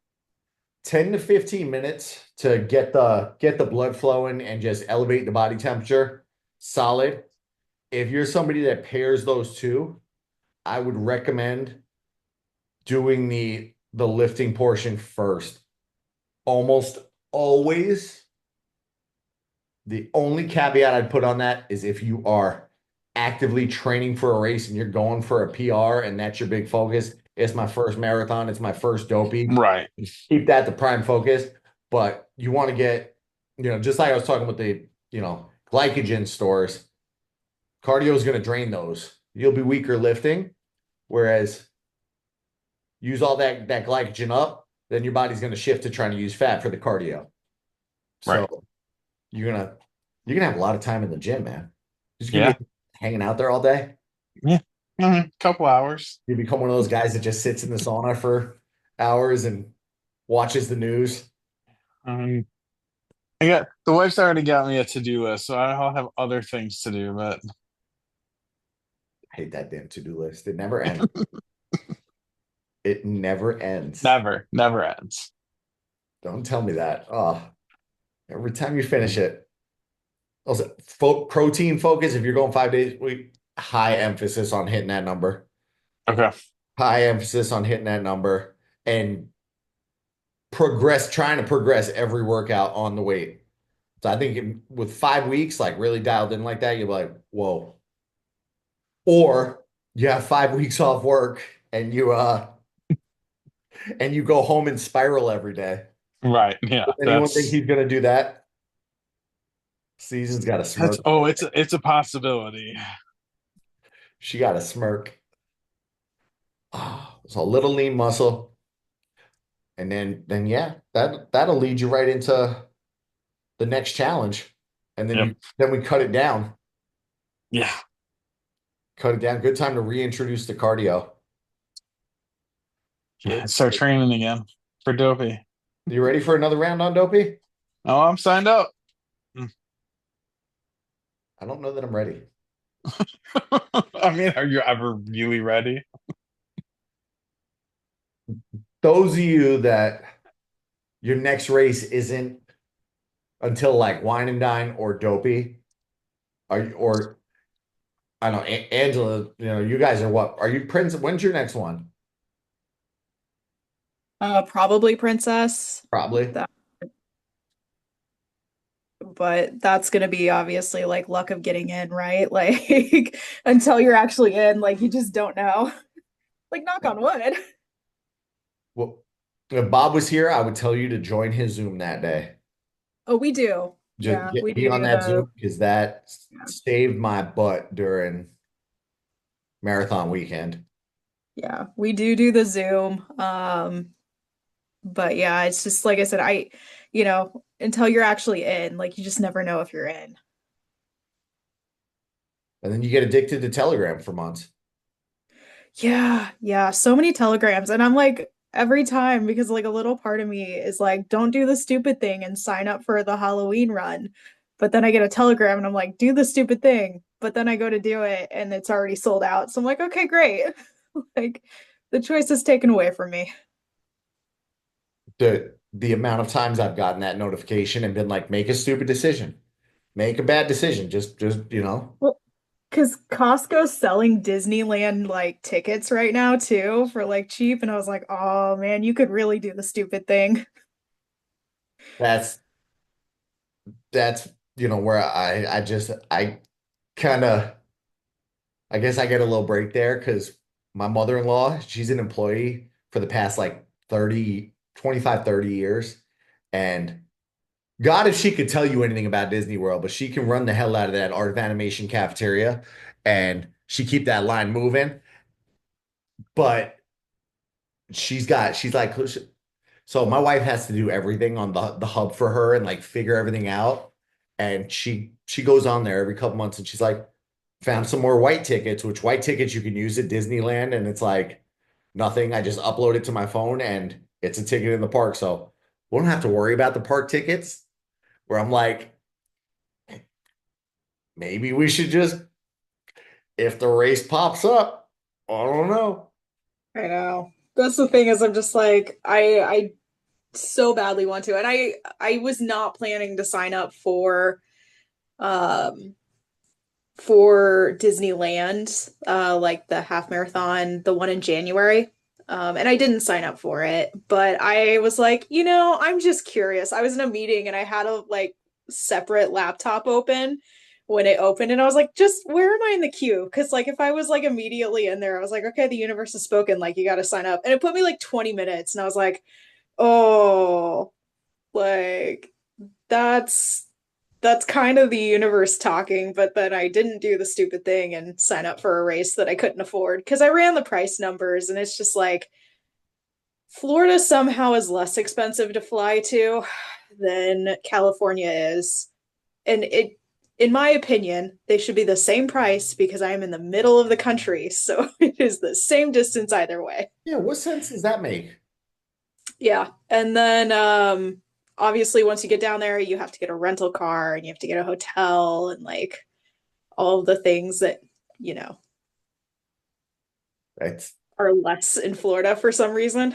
10 to 15 minutes to get the blood flowing and just elevate the body temperature. Solid. If you're somebody that pairs those two, I would recommend doing the lifting portion first. Almost always. The only caveat I'd put on that is if you are actively training for a race and you're going for a PR and that's your big focus. It's my first marathon, it's my first dopey. Right. Keep that the prime focus. But you want to get, just like I was talking with the, glycogen stores, cardio is going to drain those. You'll be weaker lifting, whereas use all that glycogen up, then your body's going to shift to trying to use fat for the cardio. So Right. you're gonna have a lot of time in the gym, man. Just Yeah. gonna be hanging out there all day. Couple hours. You become one of those guys that just sits in the sauna for hours and watches the news. Um, I got the wife's already got me a to-do list, so I'll have other things to do, but I hate that damn to-do list. It never ends. It never ends. never ends. Don't tell me that. Oh, every time you finish it. Also, protein focus, if you're going 5 days a week, high emphasis on hitting that number. Okay. High emphasis on hitting that number and trying to progress every workout on the weight. So I think with 5 weeks, like really dialed in like that, you're like, whoa. Or you have 5 weeks off work and you go home and spiral every day. Right. Yeah. Does anyone think he's gonna do that? Season's got a smirk. It's a possibility. She got a smirk. Oh, it's a little lean muscle. And then yeah, that'll lead you right into the next challenge. And then Yep. we cut it down. Yeah. Cut it down. Good time to reintroduce the cardio. Yeah. Start training again for dopey. You ready for another round on dopey? Oh, I'm signed up. I don't know that I'm ready. I mean, are you ever really ready? Those of you that your next race isn't until like Wine and Dine or Dopey, or I don't know, Angela, you guys are what? Are you Prince? When's your next one? Probably Princess, Probably. but that's gonna be obviously like luck of getting in, right? Like until you're actually in, like you just don't know. Like knock on wood. Well, if Bob was here, I would tell you to join his Zoom that day. Oh, we do. Just Yeah, we be do on do that the- Zoom because that saved my butt during marathon weekend. Yeah, we do the Zoom. But yeah, it's just like I said, until you're actually in, like you just never know if you're in. And then you get addicted to Telegram for months. Yeah, so many telegrams. And I'm like, every time, because like a little part of me is like, don't do the stupid thing and sign up for the Halloween run. But then I get a telegram and I'm like, do the stupid thing. But then I go to do it and it's already sold out. So I'm like, okay, great. Like the choice is taken away from me. The amount of times I've gotten that notification and been like, make a stupid decision. Make a bad decision. Just Well, because Costco's selling Disneyland like tickets right now too for like cheap. And I was like, oh man, you could really do the stupid thing. that's where I kind of I guess I get a little break there because my mother-in-law, she's an employee for the past like 30 years. And God, if she could tell you anything about Disney World, but she can run the hell out of that Art of Animation cafeteria and she keep that line moving. But she's like, so my wife has to do everything on the hub for her and like figure everything out. And she goes on there every couple months and she's like, found some more white tickets, which white tickets you can use at Disneyland. And it's like nothing. I just upload it to my phone and it's a ticket in the park. So we don't have to worry about the park tickets where I'm like, maybe we should just, if the race pops up, I don't know. I know. That's the thing is I'm just like I so badly want to. And I was not planning to sign up um for Disneyland, like the half marathon, the one in January. And I didn't sign up for it, but I was like, I'm just curious. I was in a meeting and I had a like separate laptop open when it opened, and I was like, just where am I in the queue? Because like if I was like immediately in there, I was like, okay, the universe has spoken, like you got to sign up. And it put me like 20 minutes, and I was like, oh, like that's that's kind of the universe talking, but then I didn't do the stupid thing and sign up for a race that I couldn't afford because I ran the price numbers and it's just like Florida somehow is less expensive to fly to than California is. And in my opinion, they should be the same price because I am in the middle of the country. So it is the same distance either way. Yeah, what sense does that make? Yeah. And then obviously once you get down there, you have to get a rental car and you have to get a hotel and like all of the things that, you know, That's are less in Florida for some reason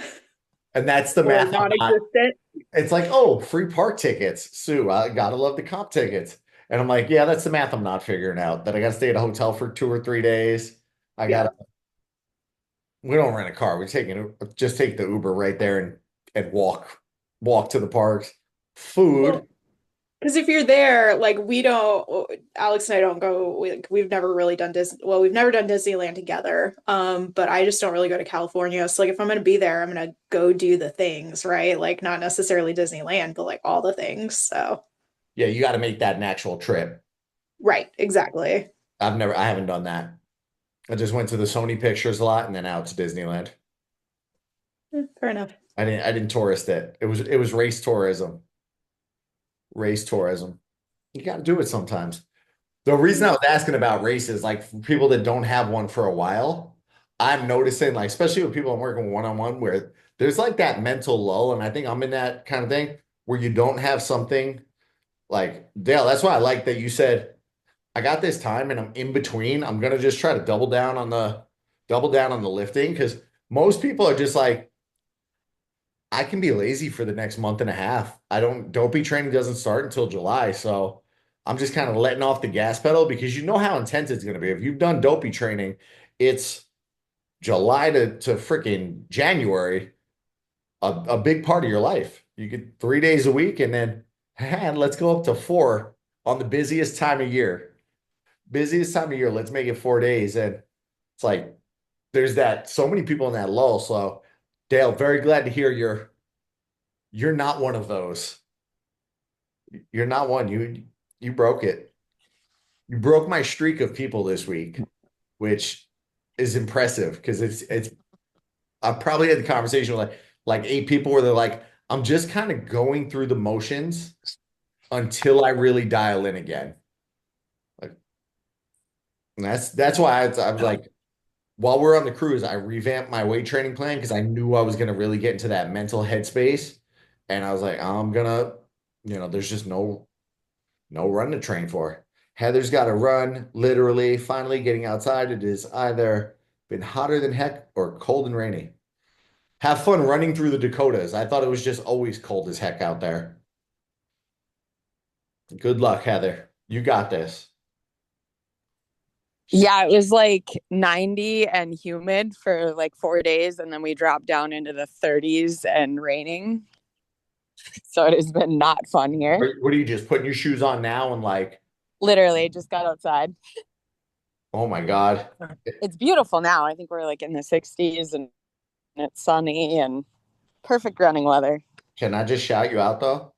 and that's the or math I'm not. non-existent. It's like, oh, free park tickets. Sue, I gotta love the comp tickets. And I'm like, yeah, that's the math I'm not figuring out. That I gotta stay at a hotel for 2 or 3 days. I Yeah. gotta we don't rent a car. Just take the Uber right there and walk to the parks. Food. Well, because if you're there, like we don't, Alex and I don't go. We've never really done Disney. Well, we've never done Disneyland together. But I just don't really go to California. So like, if I'm gonna be there, I'm gonna go do the things, right? Like not necessarily Disneyland, but like all the things. So Yeah, you got to make that an actual trip. right, exactly. I haven't done that. I just went to the Sony Pictures a lot and then out to Disneyland. Fair enough. I didn't tourist it. It was race tourism. Race tourism. You got to do it sometimes. The reason I was asking about races, like for people that don't have one for a while, I'm noticing, like, especially with people I'm working one-on-one, where there's like that mental lull, and I think I'm in that kind of thing where you don't have something like Dale. That's why I like that you said, I got this time and I'm in between. I'm gonna just try to double down on the lifting because most people are just like, I can be lazy for the next month and a half. I don't, dopey training doesn't start until July. So I'm just kind of letting off the gas pedal because you know how intense it's going to be. If you've done dopey training, it's July to freaking January, a big part of your life. You get 3 days a week and then, and let's go up to four on the busiest time of year. Busiest time of year. Let's make it 4 days. And it's like, there's that, so many people in that lull. So Dale, very glad to hear you're not one of those. You're not one. You broke it. You broke my streak of people this week, which is impressive because it's I probably had the conversation with like 8 people where they're like, I'm just kind of going through the motions until I really dial in again. Like and that's why I was like, while we're on the cruise, I revamped my weight training plan because I knew I was gonna really get into that mental headspace. And I was like, I'm gonna, there's just no run to train for. Heather's got to run, literally, finally getting outside. It is either been hotter than heck or cold and rainy. Have fun running through the Dakotas. I thought it was just always cold as heck out there. Good luck, Heather. You got this. Yeah, it was like 90 and humid for like 4 days, and then we dropped down into the 30s and raining. So it has been not fun here. What are you just putting your shoes on now and like, Literally just got outside. oh my God. It's beautiful now. I think we're like in the 60s and it's sunny and perfect running weather. Can I just shout you out though?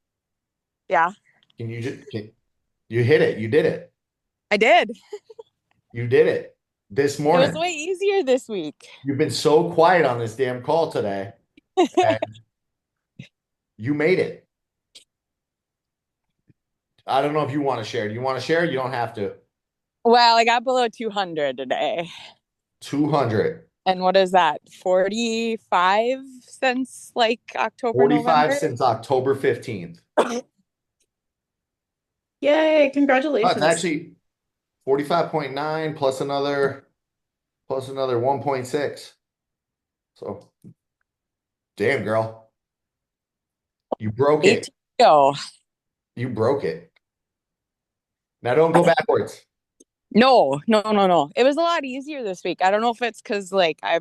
Yeah, You hit it. You did it. I did. You did it this It morning. was way easier this week. You've been so quiet on this damn call today. And you made it. I don't know if you want to share. Do you want to share? You don't have to. Well, I got below 200 today. 200. And what is that? 45 since like October, 45 November? since October 15th. Yay, Oh, congratulations. it's actually 45.9 plus another 1.6. So, damn, girl. You broke 8 it. to go. You broke it. Now don't go backwards. No, no, no, no. It was a lot easier this week. I don't know if it's because like I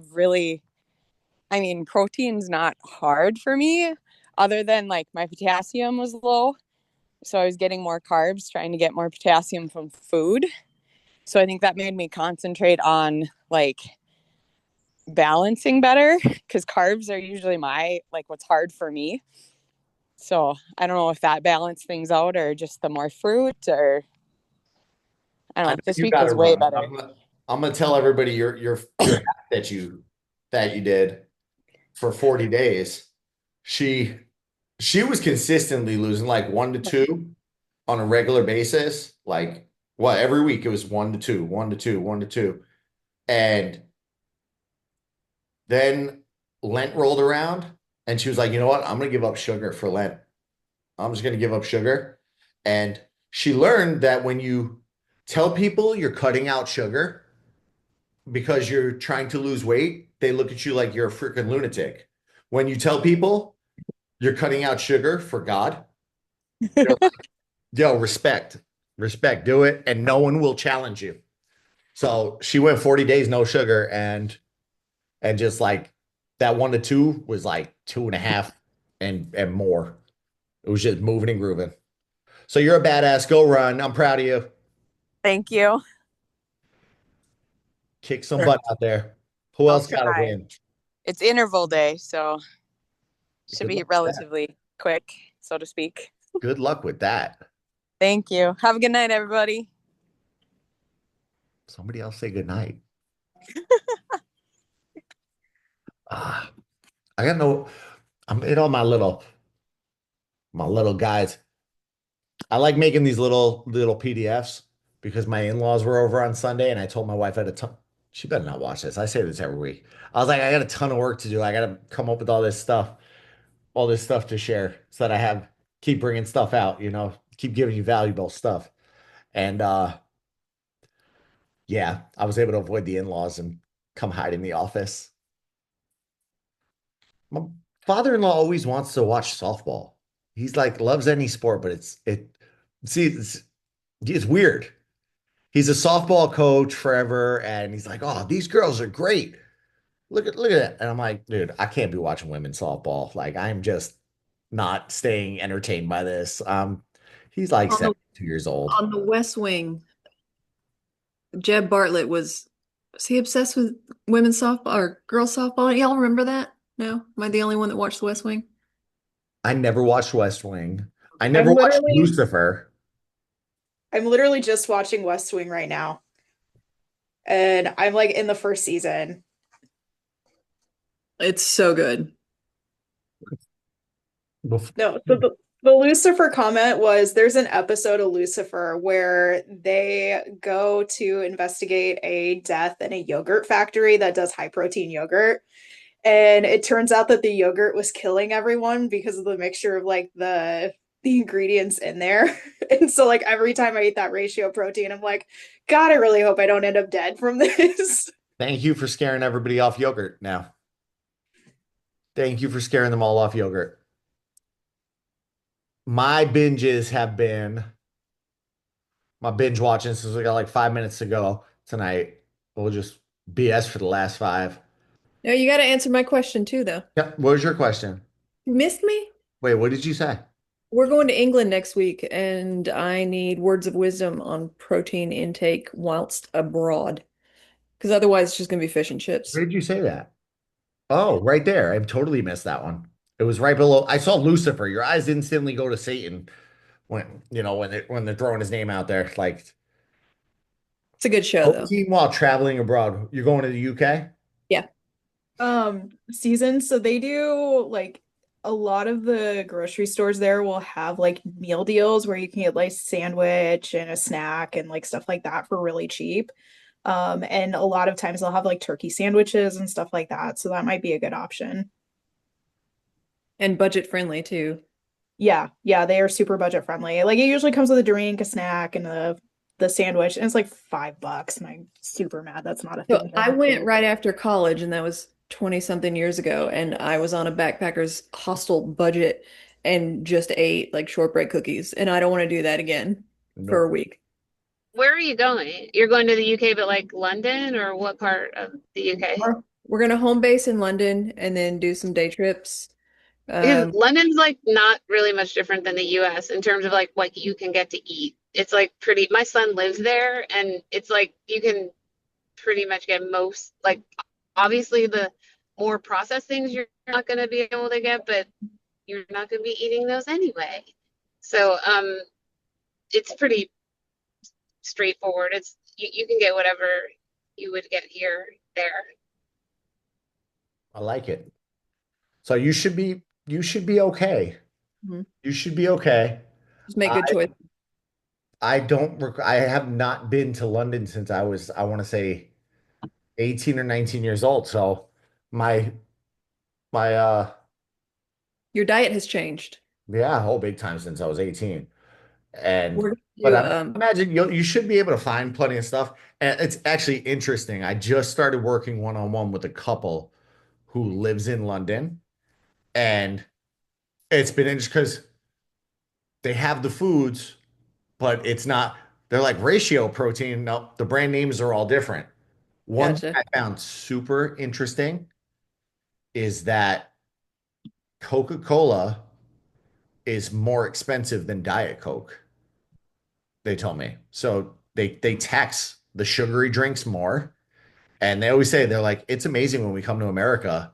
mean, protein's not hard for me, other than like my potassium was low. So I was getting more carbs, trying to get more potassium from food. So I think that made me concentrate on like balancing better because carbs are usually what's hard for me. So I don't know if that balanced things out or just the more fruit or I I don't know know. This you week got to was way run. better. I'm gonna tell everybody your hack that you did for 40 days. She she was consistently losing like 1 to 2 on a regular basis. Like what every week it was 1 to 2, 1 to 2, 1 to 2. And then Lent rolled around and she was like, you know what? I'm gonna give up sugar for Lent. I'm just gonna give up sugar. And she learned that when you tell people you're cutting out sugar because you're trying to lose weight, they look at you like you're a freaking lunatic. When you tell people you're cutting out sugar for God, they're like, yo, respect, respect, do it, and no one will challenge you. So she went 40 days no sugar, and just like that 1 to 2 was like 2.5 and more. It was just moving and grooving. So you're a badass. Go run. I'm proud of you. Thank you. Kick some butt out there. Who I'll else got to try. win? It's interval day, so should Good be luck with that. relatively quick, so to speak. Good luck with that. Thank you. Have a good night, everybody. Somebody else say good night. Ah, I got no. I'm in all my little guys. I like making these little PDFs because my in-laws were over on Sunday and I told my wife I had a ton. She better not watch this. I say this every week. I was like, I got a ton of work to do. I got to come up with all this stuff to share so that I have keep bringing stuff out, keep giving you valuable stuff. And yeah, I was able to avoid the in-laws and come hide in the office. My father-in-law always wants to watch softball. He's like loves any sport, but it's weird. He's a softball coach forever, and he's like, "Oh, these girls are great. Look at that." And I'm like, "Dude, I can't be watching women's softball. Like, I'm just not staying entertained by this." He's like On the 72 years old. on the West Wing, Jeb Bartlett was he obsessed with women's softball or girls softball? Y'all remember that? No? Am I the only one that watched the West Wing? I never watched West Wing. I I'm never watched literally Lucifer. I'm literally just watching West Wing right now. And I'm like in the first season. It's so good. Bef- No, so the Lucifer comment was there's an episode of Lucifer where they go to investigate a death in a yogurt factory that does high protein yogurt. And it turns out that the yogurt was killing everyone because of the mixture of like the ingredients in there. And so like every time I eat that ratio of protein, I'm like, God, I really hope I don't end up dead from this. Thank you for scaring everybody off yogurt now. Thank you for scaring them all off yogurt. My binges have been my binge watching since we got like 5 minutes to go tonight. We'll just BS for the last five. No, you got to answer my question too, though. Yep. What was your question? You missed me? Wait, what did you say? We're going to England next week, and I need words of wisdom on protein intake whilst abroad. Because otherwise, it's just going to be fish and chips. Where did you say that? Oh, right there. I totally missed that one. It was right below. I saw Lucifer. Your eyes instantly go to Satan when they're throwing his name out there. Like It's a good show, though. protein while traveling abroad. You're going to the UK? Yeah. Seasons. So they do like a lot of the grocery stores there will have like meal deals where you can get like sandwich and a snack and like stuff like that for really cheap. And a lot of times they'll have like turkey sandwiches and stuff like that. So that might be a good option. And budget friendly, too. Yeah, they are super budget friendly. Like it usually comes with a drink, a snack, and the sandwich, and it's like $5, and I'm super mad that's not a So thing here. I went right after college, and that was 20 something years ago, and I was on a backpacker's hostel budget and just ate like shortbread cookies, and I don't want to do that again for a Nope. week. Where are you going? You're going to the UK, but like London or what part of the UK? We're gonna home base in London and then do some day trips. Because Um, London's like not really much different than the US in terms of like what you can get to eat. It's like pretty, my son lives there and it's like you can pretty much get most, like obviously the more processed things you're not going to be able to get, but you're not going to be eating those anyway. So it's pretty straightforward. It's you can get whatever you would get here there. I like it. So you should be okay. Mhm. You should be okay. just make I good choice. I have not been to London since I want to say 18 or 19 years old. So my my Your diet has changed. yeah, whole big time since I was 18. And We're but gonna I do imagine you should be able to find plenty of stuff. And it's actually interesting. I just started working one-on-one with a couple who lives in London, and it's been interesting because they have the foods, but it's not, they're like ratio protein. No, the brand names are all different. One thing gotcha. I found super interesting is that Coca-Cola is more expensive than Diet Coke, they told me. So they tax the sugary drinks more. And they always say, they're like, it's amazing when we come to America,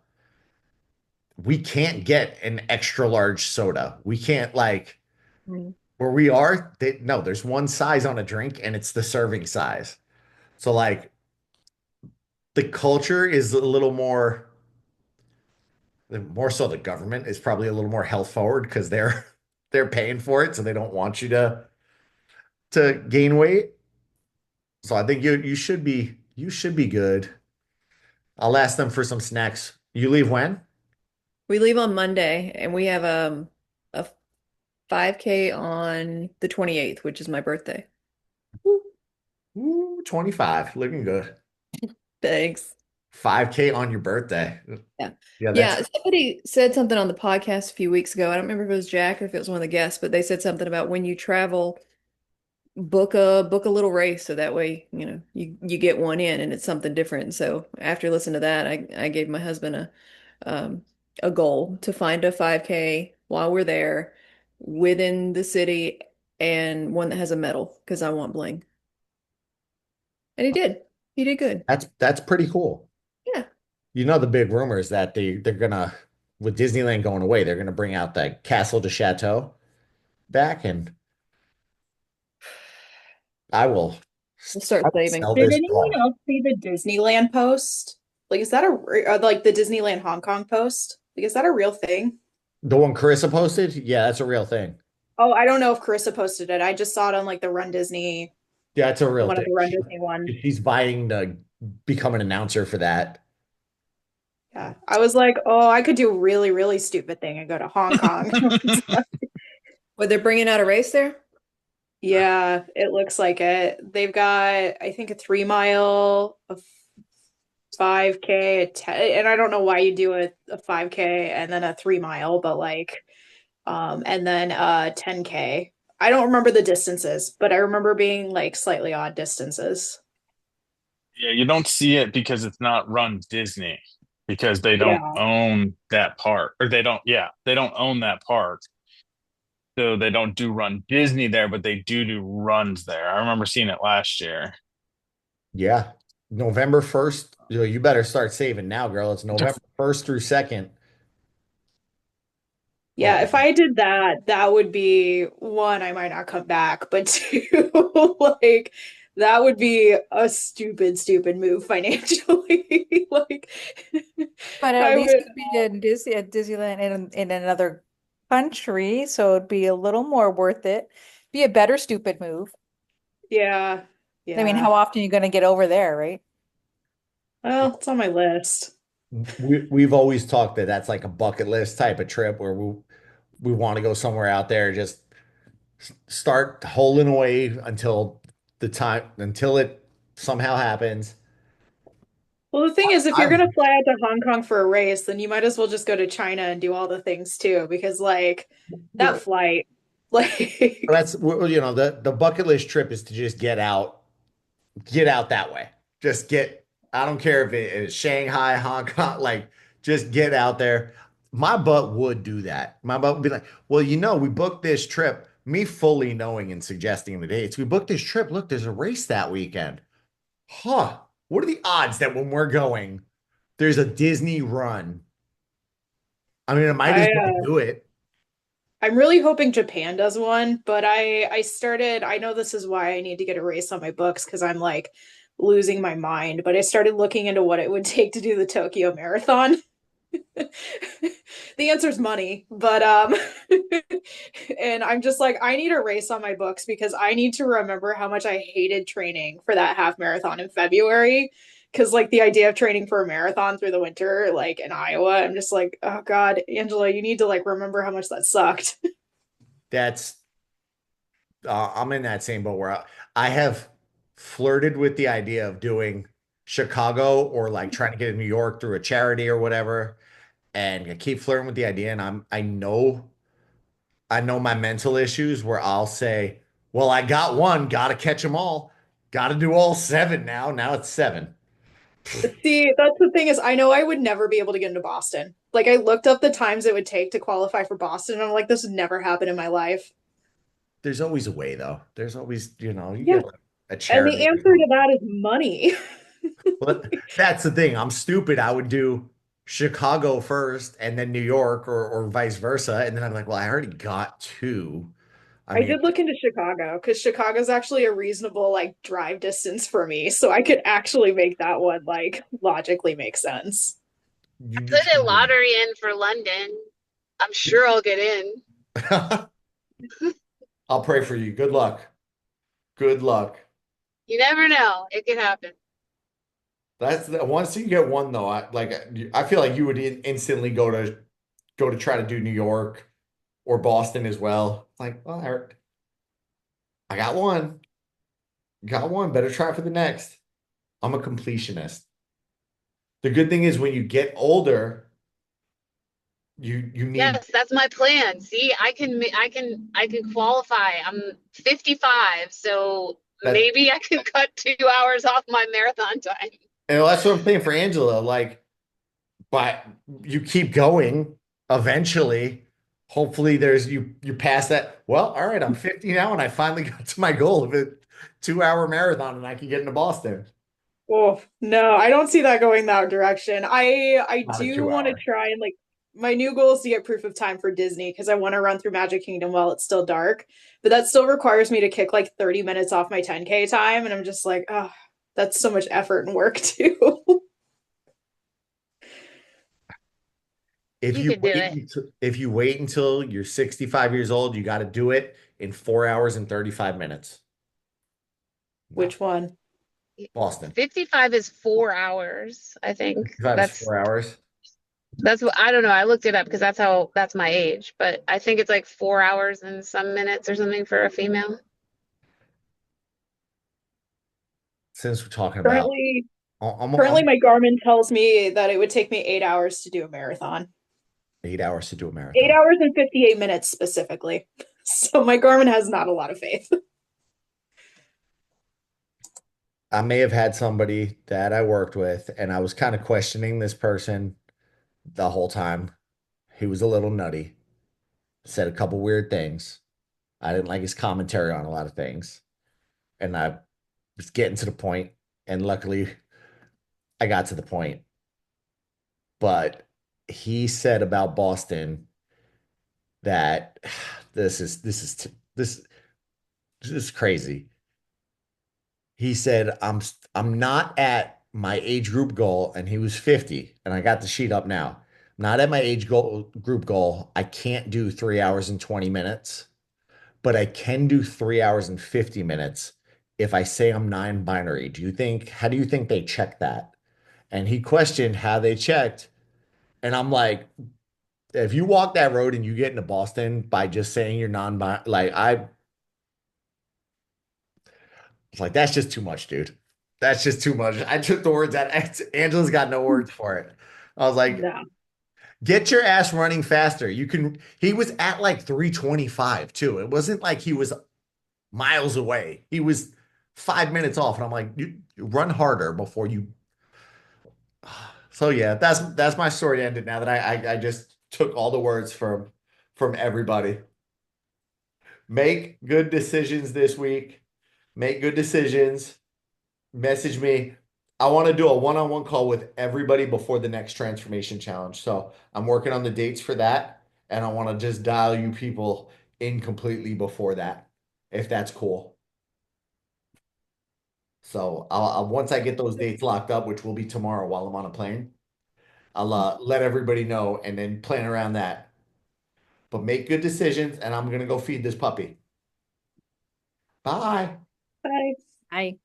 we can't get an extra large soda. We can't like Mm. where we are, no, there's one size on a drink and it's the serving size. So like the culture is a little more so the government is probably a little more health forward because they're paying for it, so they don't want you to gain weight. So I think you should be good. I'll ask them for some snacks. You leave when? We leave on Monday, and we have a 5K on the 28th, which is my birthday. Ooh, 25, looking good. Thanks. 5K on your birthday. Yeah. Yeah, Yeah, that's somebody said something on the podcast a few weeks ago. I don't remember if it was Jack or if it was one of the guests, but they said something about when you travel, book a little race so that way, you get one in and it's something different. So after listening to that, I gave my husband um a goal to find a 5K while we're there within the city and one that has a medal because I want bling. And he did. He did good. that's pretty cool. Yeah. You know, the big rumor is that they're gonna, with Disneyland going away, they're gonna bring out that Castle de Chateau back, and I will We'll start I will saving. sell Did this anyone dog. else see the Disneyland post? Like, is that like the Disneyland Hong Kong post? Like, is that a real thing? The one Carissa posted, yeah, that's a real thing. Oh, I don't know if Carissa posted it. I just saw it on like the Run Disney, Yeah, it's a real one of thing. the Run Disney ones. She's vying to become an announcer for that. Yeah. I was like, oh, I could do a really, really stupid thing and go to Hong Kong. Well, they're bringing out a race there? Yeah, it looks like it. They've got, I think, a 3 mile, a 5K, a 10, and I don't know why you do a 5K and then a 3 mile, but like, and then 10K. I don't remember the distances, but I remember being like slightly odd distances. Yeah, you don't see it because it's not run Disney because they don't Yeah. own that park or they don't own that park. So they don't do run Disney there, but they do runs there. I remember seeing it last year. Yeah. November 1st. You better start saving now, girl. It's November 1st through 2nd. Yeah, Oh, if I did that, that would be one, I might not come back, but two, like that would be a stupid, stupid move financially. Like But at I least would, it'd be at Disneyland in another country, so it'd be a little more worth it. Be a better stupid move. yeah, I mean, yeah. how often are you going to get over there, right? Well, it's on my list. we've always talked that that's like a bucket list type of trip where we want to go somewhere out there, just start holding away until the time until it somehow happens. Well, the thing is, if you're I've gonna fly out to Hong Kong for a race, then you might as well just go to China and do all the things too, because like that flight, like that's the bucket list trip is to just get out that way. Just get, I don't care if it is Shanghai, Hong Kong, like just get out there. My butt would do that. My butt would be like, well, we booked this trip, me fully knowing and suggesting the dates. We booked this trip. Look, there's a race that weekend. Huh. What are the odds that when we're going, there's a Disney run? I mean, I might as I well do it. I'm really hoping Japan does one, but I know this is why I need to get a race on my books because I'm like losing my mind, but I started looking into what it would take to do the Tokyo Marathon. The answer is money, but and I'm just like I need a race on my books because I need to remember how much I hated training for that half marathon in February. Because like the idea of training for a marathon through the winter, like in Iowa, I'm just like, oh God, Angela, you need to like remember how much that sucked. That's I'm in that same boat where I have flirted with the idea of doing Chicago or like trying to get to New York through a charity or whatever. And I keep flirting with the idea. And I know my mental issues where I'll say, well, I got one, got to catch them all, got to do all seven now. Now it's seven. See, that's the thing is I know I would never be able to get into Boston. Like I looked up the times it would take to qualify for Boston, and I'm like, this would never happen in my life. There's always a way though. There's always, you Yeah. get a And the charity. answer to that is money. Well, that's the thing. I'm stupid. I would do Chicago first and then New York or vice versa. And then I'm like, well, I already got two. I I mean, did look into Chicago because Chicago's actually a reasonable like drive distance for me, so I could actually make that one like logically make sense. you Put a can lottery in for London. I'm sure I'll get in. do it. I'll pray for you. Good luck. Good luck. You never know. It could happen. Once you get one though, I feel like you would instantly go to try to do New York or Boston as well. Like, well, I got one. Got one. Better try for the next. I'm a completionist. The good thing is when you get older, you need Yes, that's my plan. See, I can qualify. I'm 55, so that. maybe I can cut 2 hours off my marathon time. And that's what I'm saying for Angela. Like, but you keep going. Eventually, hopefully, you pass that. Well, all right, I'm 50 now, and I finally got to my goal of a 2 hour marathon, and I can get into Boston. Oh, no, I don't see that going that direction. I Not a do two want to hour. try and like my new goal is to get proof of time for Disney because I want to run through Magic Kingdom while it's still dark. But that still requires me to kick like 30 minutes off my 10K time. And I'm just like, oh, that's so much effort and work too. If You you could do wait it. if you wait until you're 65 years old, you got to do it in 4 hours and 35 minutes. No, Which one? Boston. 55 is 4 hours, I think. 55 is 4 hours. That's what I don't know. I looked it up because that's my age, but I think it's like 4 hours and some minutes or something for a female. Since we're talking about, Currently, I'm currently my Garmin tells me that it would take me 8 hours to do a marathon. 8 hours to do a Eight marathon. hours and 58 minutes specifically. So my Garmin has not a lot of faith. I may have had somebody that I worked with, and I was kind of questioning this person the whole time. He was a little nutty, said a couple weird things. I didn't like his commentary on a lot of things, and I was getting to the point, and luckily I got to the point. But he said about Boston that this is crazy. He said, I'm not at my age group goal, and he was 50, and I got the sheet up now. I'm not at my group goal. I can't do 3 hours and 20 minutes, but I can do 3 hours and 50 minutes if I say I'm non-binary. How do you think they check that? And he questioned how they checked. And I'm like, if you walk that road and you get into Boston by just saying you're non-binary, like was like, that's just too much, dude. That's just too much. I took the words out. Angela's got no words for it. I was like, No. get your ass running faster. You can, he was at like 325 too. It wasn't like he was miles away. He was 5 minutes off. And I'm like, you run harder before you. So yeah, that's my story ended now that I just took all the words from everybody. Make good decisions this week. Make good decisions. Message me. I want to do a one-on-one call with everybody before the next transformation challenge. So I'm working on the dates for that, and I want to just dial you people in completely before that, if that's cool. So I'll once I get those dates locked up, which will be tomorrow while I'm on a plane, I'll let everybody know and then plan around that. But make good decisions, and I'm gonna go feed this puppy. Bye. Bye. Hi.